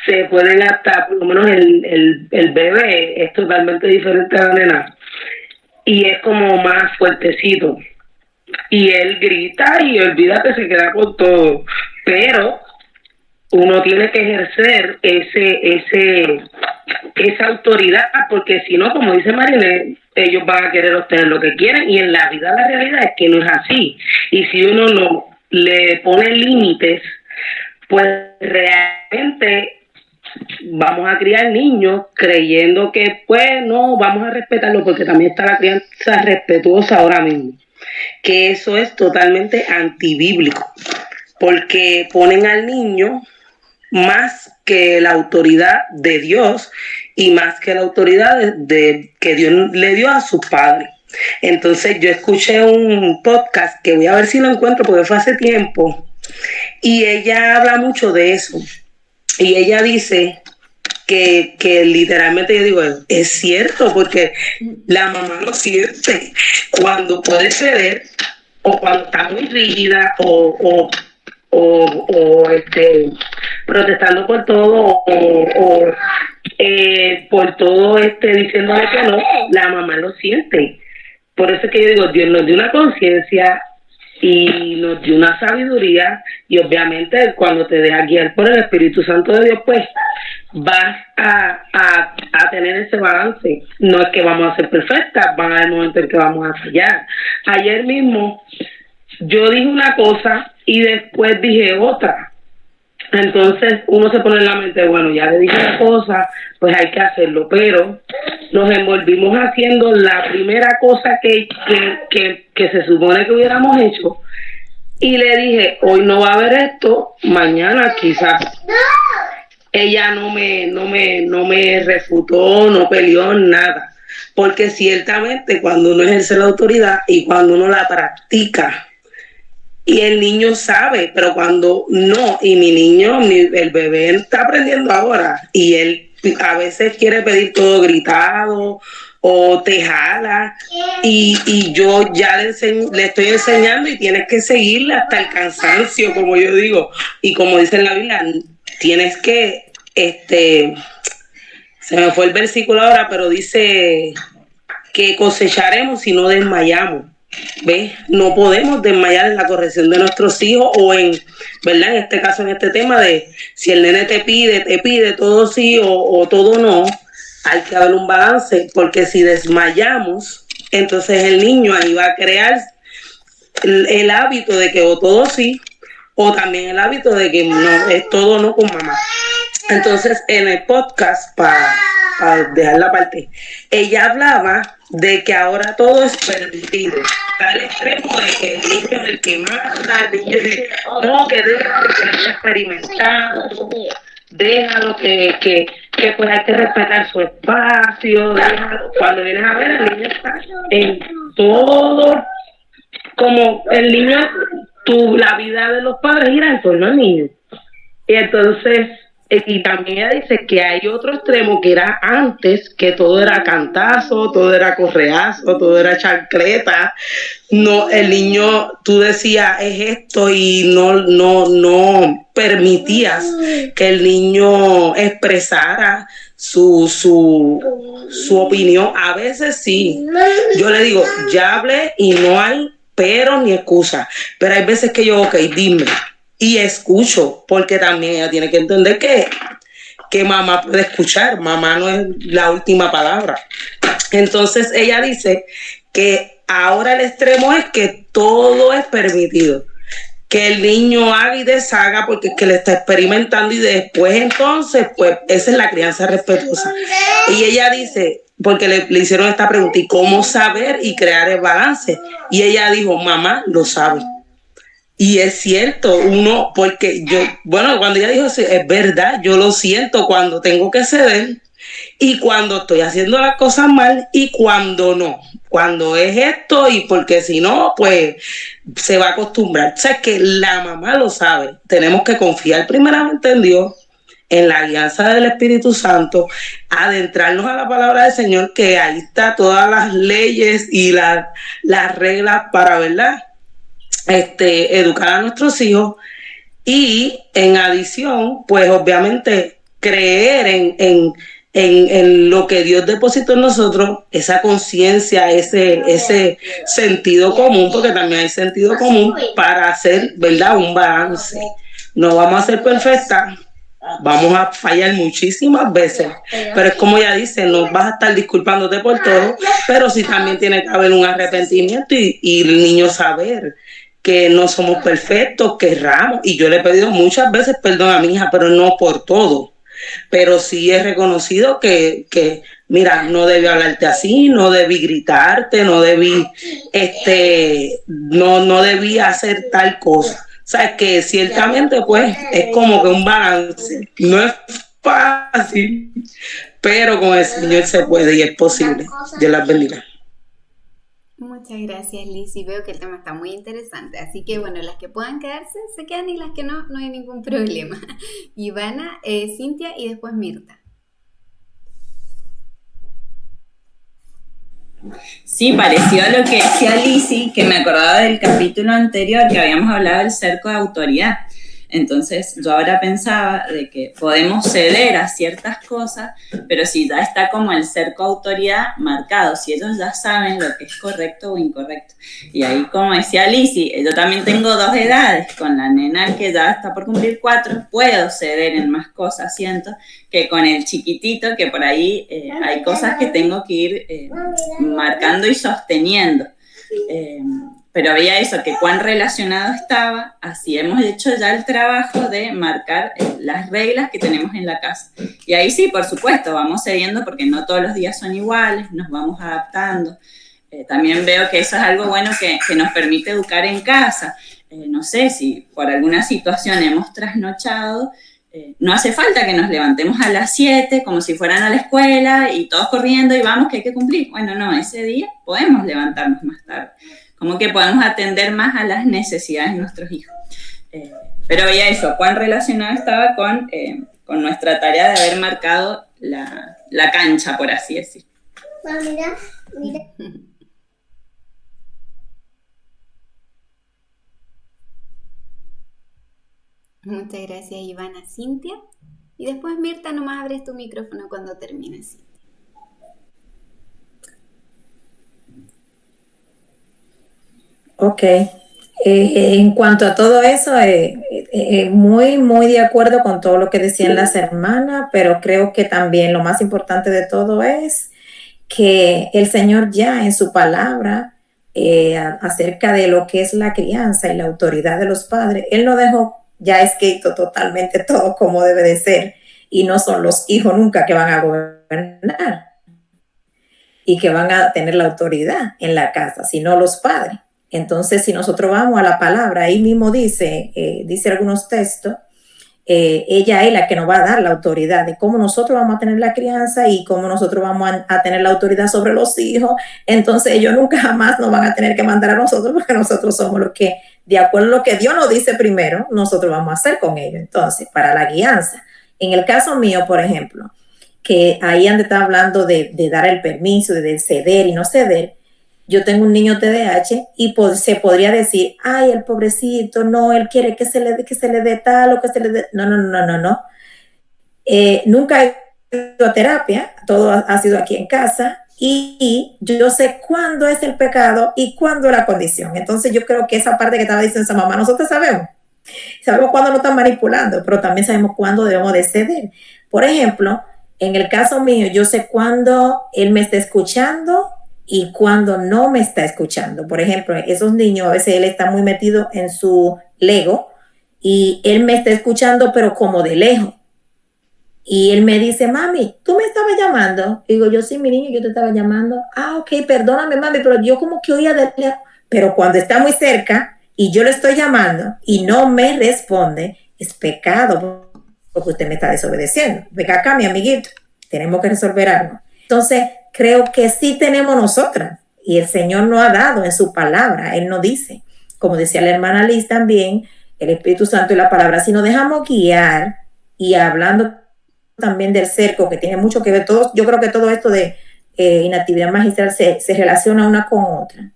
se pueden hasta, por lo menos el bebé es totalmente diferente a la nena y es como más fuertecito y él grita y olvídate, se queda con todo, pero uno tiene que ejercer esa autoridad, porque si no, como dice Marilyn, ellos van a querer obtener lo que quieren, y en la vida la realidad es que no es así. Y si uno no le pone límites, pues realmente vamos a criar niños creyendo que pues no, vamos a respetarlo, porque también está la crianza respetuosa ahora mismo, que eso es totalmente antibíblico, porque ponen al niño más que la autoridad de Dios y más que la autoridad de que Dios le dio a su padre. Entonces yo escuché un podcast que voy a ver si lo encuentro porque fue hace tiempo, y ella habla mucho de eso, y ella dice que literalmente, yo digo, es cierto, porque la mamá lo siente cuando puede ceder o cuando está muy rígida o protestando por todo o por todo diciéndole que no. La mamá lo siente. Por eso es que yo digo, Dios nos dio una conciencia y nos dio una sabiduría, y obviamente cuando te dejas guiar por el Espíritu Santo de Dios, pues vas a tener ese balance. No es que vamos a ser perfectas, van a haber momentos en que vamos a fallar. Ayer mismo yo dije una cosa y después dije otra. Entonces uno se pone en la mente, bueno, ya le dije una cosa, pues hay que hacerlo, pero nos envolvimos haciendo la primera cosa que se supone que hubiéramos hecho, y le dije, hoy no va a haber esto, mañana quizás. Ella no me refutó, no peleó, nada, porque ciertamente cuando uno ejerce la autoridad y cuando uno la practica, y el niño sabe, pero cuando no, y mi niño, el bebé está aprendiendo ahora, y él a veces quiere pedir todo gritado o te jala, y yo ya le estoy enseñando, y tienes que seguirle hasta el cansancio, como yo digo, y como dice en la Biblia, tienes que, se me fue el versículo ahora, pero dice que cosecharemos si no desmayamos. ¿Ves? No podemos desmayar en la corrección de nuestros hijos, o ¿verdad? En este caso, en este tema de si el nene te pide todo sí o todo no, hay que haber un balance, porque si desmayamos, entonces el niño ahí va a crear el hábito de que o todo sí, o también el hábito de que no, es todo no con mamá. Entonces, en el podcast, para dejar la parte, ella hablaba de que ahora todo es permitido, al extremo de que el niño es el que manda, el niño dice, no, que déjalo que esté experimentando, déjalo que pues hay que respetar su espacio, déjalo. Cuando vienes a ver, el niño está en todo, como el niño, la vida de los padres gira en torno al niño. Y entonces, y también ella dice que hay otro extremo que era antes, que todo era cantazo, todo era correazo, todo era chancleta. No, el niño, tú decías es esto, y no permitías que el niño expresara su opinión. A veces sí, yo le digo, ya hablé y no hay pero ni excusa, pero hay veces que yo, ok, dime, y escucho, porque también ella tiene que entender que mamá puede escuchar, mamá no es la última palabra. Entonces ella dice que ahora el extremo es que todo es permitido, que el niño haga y deshaga porque es que le está experimentando, y después entonces pues esa es la crianza respetuosa. Y ella dice, porque le hicieron esta pregunta, ¿y cómo saber y crear el balance? Y ella dijo, mamá lo sabe. Y es cierto, porque cuando ella dijo, es verdad, yo lo siento cuando tengo que ceder, y cuando estoy haciendo las cosas mal, y cuando no, cuando es esto, y porque si no, pues se va a acostumbrar. O sea, que la mamá lo sabe. Tenemos que confiar primeramente en Dios, en la guianza del Espíritu Santo, adentrarnos a la palabra del Señor, que ahí está todas las leyes y las reglas para, ¿verdad?, educar a nuestros hijos, y en adición, pues obviamente creer en lo que Dios depositó en nosotros, esa conciencia, ese sentido común, porque también hay sentido común para hacer, ¿verdad?, un balance. No vamos a ser perfectas, vamos a fallar muchísimas veces, pero es como ella dice, no vas a estar disculpándote por todo, pero sí también tiene que haber un arrepentimiento y el niño saber que no somos perfectos, que erramos, y yo le he pedido muchas veces perdón a mi hija, pero no por todo. Pero sí he reconocido que mira, no debí hablarte así, no debí gritarte, no debí, no debí hacer tal cosa. O sea, que ciertamente pues es como que un balance. No es fácil, pero con el Señor se puede y es posible. Dios las bendiga. Muchas gracias, Liz, y veo que el tema está muy interesante, así que bueno, las que puedan quedarse se quedan y las que no, no hay ningún problema. Ivana, Cintia y después Mirta. Sí, pareció a lo que decía Lizzy, que me acordaba del capítulo anterior que habíamos hablado del cerco de autoridad. Entonces yo ahora pensaba de que podemos ceder a ciertas cosas, pero si ya está como el cerco de autoridad marcado, si ellos ya saben lo que es correcto o incorrecto. Y ahí, como decía Lizzy, yo también tengo 2 edades, con la nena que ya está por cumplir 4, puedo ceder en más cosas, siento, que con el chiquitito, que por ahí hay cosas que tengo que ir marcando y sosteniendo. Pero había eso, que cuán relacionado estaba, así hemos hecho ya el trabajo de marcar las reglas que tenemos en la casa. Y ahí sí, por supuesto, vamos cediendo porque no todos los días son iguales, nos vamos adaptando. También veo que eso es algo bueno que nos permite educar en casa. No sé, si por alguna situación hemos trasnochado, no hace falta que nos levantemos a las 7 como si fueran a la escuela y todos corriendo y vamos que hay que cumplir. Bueno, no, ese día podemos levantarnos más tarde. Como que podemos atender más a las necesidades de nuestros hijos. Pero veía eso, cuán relacionado estaba con nuestra tarea de haber marcado la cancha, por así decir. Mira. Muchas gracias, Ivana. Cintia. Y después, Mirta, nomás abres tu micrófono cuando termines. Ok. En cuanto a todo eso, muy, muy de acuerdo con todo lo que decían las hermanas, pero creo que también lo más importante de todo es que el Señor ya en su palabra acerca de lo que es la crianza y la autoridad de los padres, Él no dejó ya escrito totalmente todo como debe de ser, y no son los hijos nunca que van a gobernar y que van a tener la autoridad en la casa, sino los padres. Entonces, si nosotros vamos a la palabra, ahí mismo dice algunos textos, ella es la que nos va a dar la autoridad de cómo nosotros vamos a tener la crianza y cómo nosotros vamos a tener la autoridad sobre los hijos. Entonces, ellos nunca jamás nos van a tener que mandar a nosotros, porque nosotros somos los que, de acuerdo a lo que Dios nos dice primero, nosotros vamos a hacer con ellos. Entonces, para la guianza, en el caso mío, por ejemplo, que ahí han estado hablando de dar el permiso, de ceder y no ceder. Yo tengo un niño TDAH y se podría decir, ay, el pobrecito, no, él quiere que se le dé tal o que se le dé. No. Nunca he ido a terapia, todo ha sido aquí en casa, y yo sé cuándo es el pecado y cuándo la condición. Entonces yo creo que esa parte que estaba diciendo esa mamá, nosotros sabemos cuándo nos están manipulando, pero también sabemos cuándo debemos de ceder. Por ejemplo, en el caso mío, yo sé cuándo él me está escuchando y cuando no me está escuchando. Por ejemplo, esos niños, a veces él está muy metido en su Lego y él me está escuchando, pero como de lejos. Y él me dice, mami, ¿tú me estabas llamando? Digo, yo sí, mi niño, yo te estaba llamando. Ah, ok, perdóname, mami, pero yo como que oía de lejos. Pero cuando está muy cerca y yo le estoy llamando y no me responde, es pecado porque usted me está desobedeciendo. Venga acá, mi amiguito, tenemos que resolver algo. Entonces, creo que sí tenemos nosotras, y el Señor nos ha dado en su palabra. Él nos dice, como decía la hermana Liz también, el Espíritu Santo y la palabra, si nos dejamos guiar, y hablando también del cerco, que tiene mucho que ver, yo creo que todo esto de inactividad magistral se relaciona una con otra.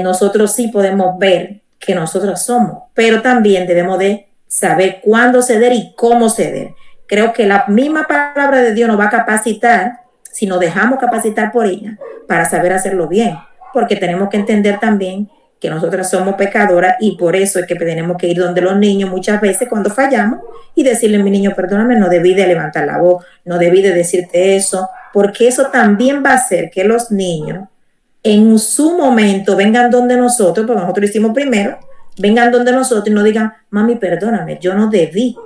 Nosotros sí podemos ver que nosotros somos, pero también debemos de saber cuándo ceder y cómo ceder. creo que la misma palabra de Dios nos va a capacitar, si nos dejamos capacitar por ella, para saber hacerlo bien, porque tenemos que entender también que nosotras somos pecadoras y por eso es que tenemos que ir donde los niños muchas veces cuando fallamos y decirle, mi niño, perdóname, no debí de levantar la voz, no debí de decirte eso, porque eso también va a hacer que los niños en su momento vengan donde nosotros, porque nosotros lo hicimos primero, vengan donde nosotros y nos digan, mami, perdóname, yo no debí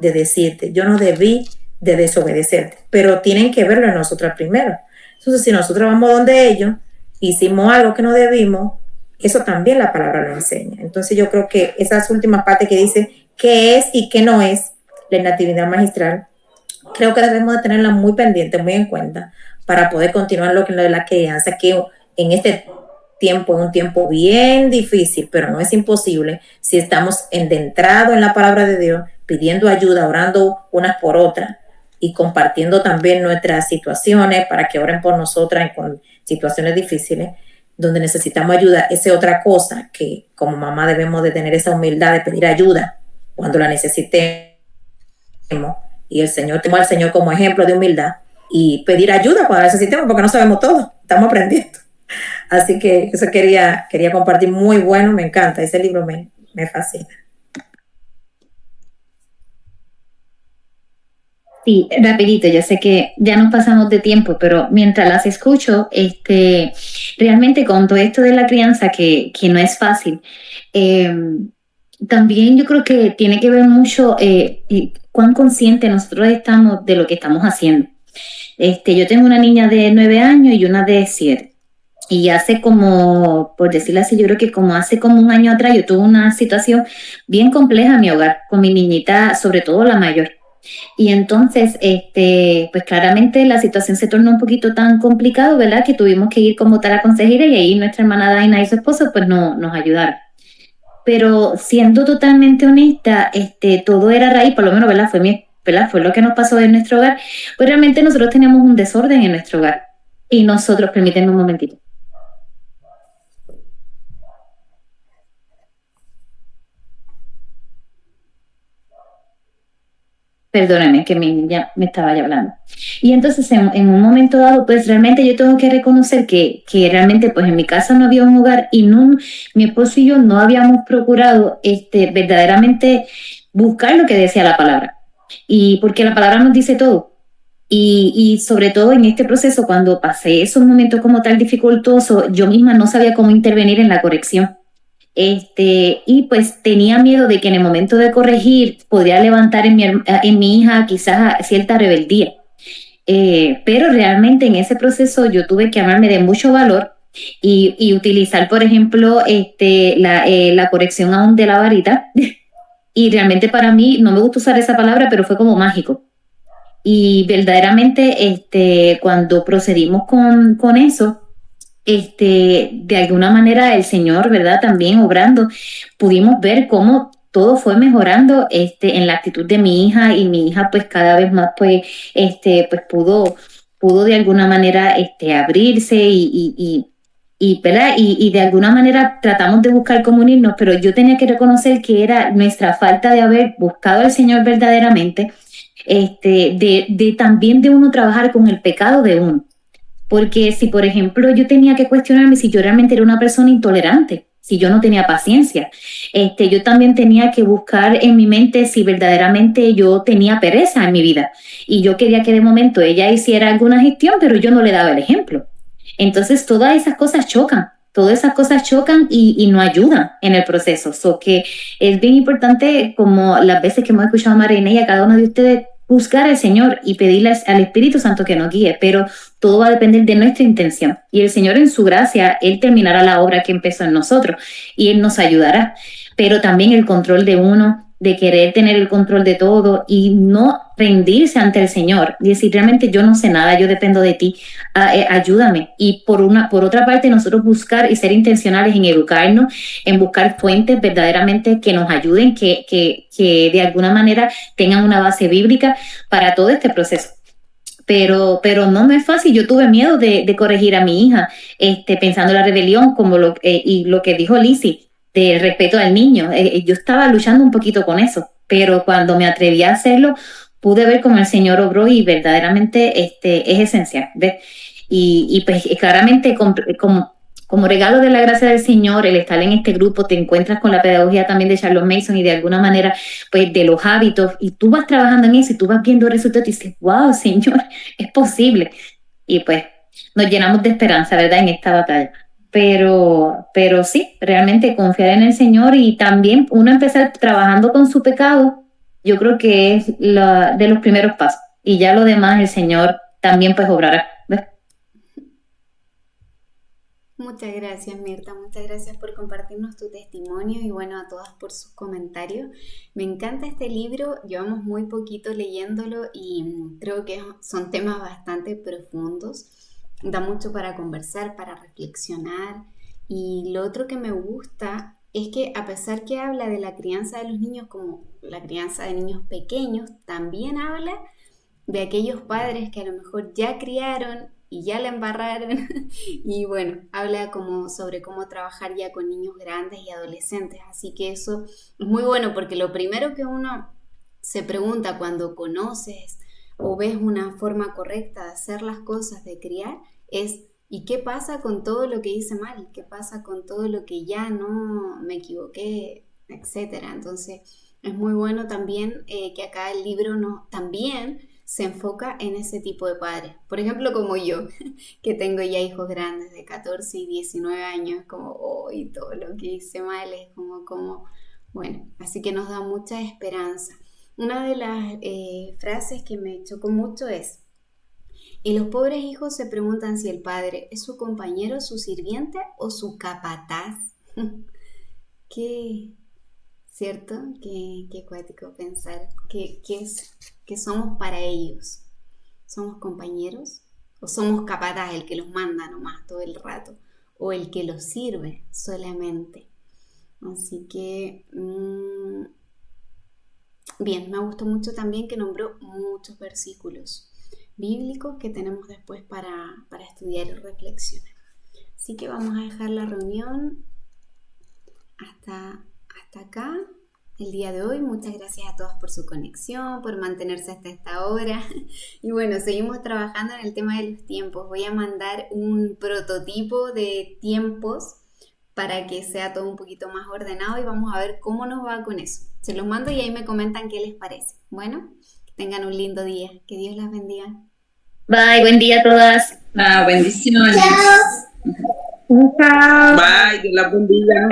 de decirte, yo no debí de desobedecerte, pero tienen que verlo en nosotras primero. Entonces, si nosotros vamos donde ellos, hicimos algo que no debimos, eso también la palabra lo enseña. Entonces yo creo que esas últimas partes que dice qué es y qué no es la natividad magistral, creo que debemos de tenerla muy pendiente, muy en cuenta, para poder continuar lo que es la crianza, que en este tiempo es un tiempo bien difícil, pero no es imposible si estamos endentrados en la palabra de Dios, pidiendo ayuda, orando unas por otras y compartiendo también nuestras situaciones para que oren por nosotras con situaciones difíciles, donde necesitamos ayuda. Esa es otra cosa que como mamá debemos de tener esa humildad de pedir ayuda cuando la necesitemos, y el Señor, tomar al Señor como ejemplo de humildad y pedir ayuda cuando la necesitemos, porque no sabemos todo, estamos aprendiendo. Así que eso quería compartir, muy bueno, me encanta, ese libro me fascina. Sí, rapidito, yo sé que ya nos pasamos de tiempo, pero mientras las escucho, realmente con todo esto de la crianza, que no es fácil, también yo creo que tiene que ver mucho cuán conscientes nosotros estamos de lo que estamos haciendo. Yo tengo una niña de 9 años y una de 7. Y hace como, por decirlo así, yo creo que como hace como un año atrás, yo tuve una situación bien compleja en mi hogar, con mi niñita, sobre todo la mayor. Y entonces, pues claramente la situación se tornó un poquito tan complicado, ¿verdad? Que tuvimos que ir como tal a consejera y ahí nuestra hermana Daina y su esposo pues nos ayudaron. Pero siendo totalmente honesta, todo era raíz, por lo menos, ¿verdad? Fue lo que nos pasó en nuestro hogar. Pues realmente nosotros teníamos un desorden en nuestro hogar. Y nosotros, permítanme un momentito. Perdónenme, que mi niña me estaba ya hablando. Y entonces, en un momento dado, pues realmente yo tengo que reconocer que realmente, pues en mi casa no había un hogar y mi esposo y yo no habíamos procurado verdaderamente buscar lo que decía la palabra. Y porque la palabra nos dice todo. Y sobre todo en este proceso, cuando pasé esos momentos como tal dificultosos, yo misma no sabía cómo intervenir en la corrección. Y pues tenía miedo de que en el momento de corregir podría levantar en mi hija quizás cierta rebeldía. Pero realmente en ese proceso yo tuve que armarme de mucho valor y utilizar, por ejemplo, la corrección aún de la varita. Y realmente para mí, no me gusta usar esa palabra, pero fue como mágico. Y verdaderamente cuando procedimos con eso, de alguna manera el Señor, ¿verdad? También obrando, pudimos ver cómo todo fue mejorando en la actitud de mi hija, y mi hija pues cada vez más pues pudo de alguna manera abrirse ¿verdad? Y de alguna manera tratamos de buscar cómo unirnos, pero yo tenía que reconocer que era nuestra falta de haber buscado al Señor verdaderamente, también de uno trabajar con el pecado de uno. Porque si, por ejemplo, yo tenía que cuestionarme si yo realmente era una persona intolerante, si yo no tenía paciencia, yo también tenía que buscar en mi mente si verdaderamente yo tenía pereza en mi vida. Y yo quería que de momento ella hiciera alguna gestión, pero yo no le daba el ejemplo. Entonces, todas esas cosas chocan y no ayudan en el proceso. So que es bien importante, como las veces que hemos escuchado a Marina y a cada uno de ustedes, buscar al Señor y pedirle al Espíritu Santo que nos guíe, pero todo va a depender de nuestra intención. Y el Señor en su gracia, Él terminará la obra que empezó en nosotros y Él nos ayudará. Pero también el control de uno, de querer tener el control de todo y no rendirse ante el Señor y decir, realmente yo no sé nada, yo dependo de ti, ayúdame. Y por otra parte, nosotros buscar y ser intencionales en educarnos, en buscar fuentes verdaderamente que nos ayuden, que de alguna manera tengan una base bíblica para todo este proceso. Pero no es fácil. Yo tuve miedo de corregir a mi hija, pensando en la rebelión, como y lo que dijo Lizzie, del respeto al niño. Yo estaba luchando un poquito con eso, pero cuando me atreví a hacerlo, pude ver cómo el Señor obró y verdaderamente es esencial, ¿ves? Y pues claramente como regalo de la gracia del Señor, el estar en este grupo, te encuentras con la pedagogía también de Charles Mason y de alguna manera, pues, de los hábitos, y tú vas trabajando en eso y tú vas viendo resultados y dices, wow, Señor, es posible. Y pues nos llenamos de esperanza, ¿verdad?, en esta batalla. Pero sí, realmente confiar en el Señor y también uno empezar trabajando con su pecado, yo creo que es de los primeros pasos. Y ya lo demás el Señor también pues obrará, ¿ves? Muchas gracias, Mirta, muchas gracias por compartirnos tu testimonio y bueno, a todas por sus comentarios. Me encanta este libro, llevamos muy poquito leyéndolo y creo que son temas bastante profundos, da mucho para conversar, para reflexionar, y lo otro que me gusta es que a pesar que habla de la crianza de los niños como la crianza de niños pequeños, también habla de aquellos padres que a lo mejor ya criaron y ya la embarraron y bueno, habla como sobre cómo trabajar ya con niños grandes y adolescentes, así que eso es muy bueno porque lo primero que uno se pregunta cuando conoces o ves una forma correcta de hacer las cosas, de criar, es ¿y qué pasa con todo lo que hice mal? ¿Qué pasa con todo lo que ya no me equivoqué? Etcétera. Entonces es muy bueno también que acá el libro también se enfoca en ese tipo de padres. Por ejemplo, como yo, que tengo ya hijos grandes de 14 y 19 años, como, y todo lo que hice mal es como, bueno, así que nos da mucha esperanza. Una de las frases que me chocó mucho es, y los pobres hijos se preguntan si el padre es su compañero, su sirviente o su capataz. ¿Cierto? Qué cuático pensar que somos para ellos. ¿Somos compañeros? ¿O somos capataz, el que los manda nomás todo el rato? ¿O el que los sirve solamente? Así que, bien, me gustó mucho también que nombró muchos versículos bíblicos que tenemos después para estudiar y reflexionar. Así que vamos a dejar la reunión hasta acá el día de hoy. Muchas gracias a todos por su conexión, por mantenerse hasta esta hora. Y bueno, seguimos trabajando en el tema de los tiempos. Voy a mandar un prototipo de tiempos para que sea todo un poquito más ordenado y vamos a ver cómo nos va con eso. Se los mando y ahí me comentan qué les parece. Bueno, que tengan un lindo día. Que Dios las bendiga. Bye, buen día a todas. Bendiciones. Chao. Bye, Dios la bendiga.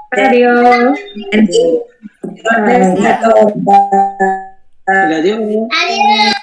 Adiós. Adiós. Adiós. Adiós.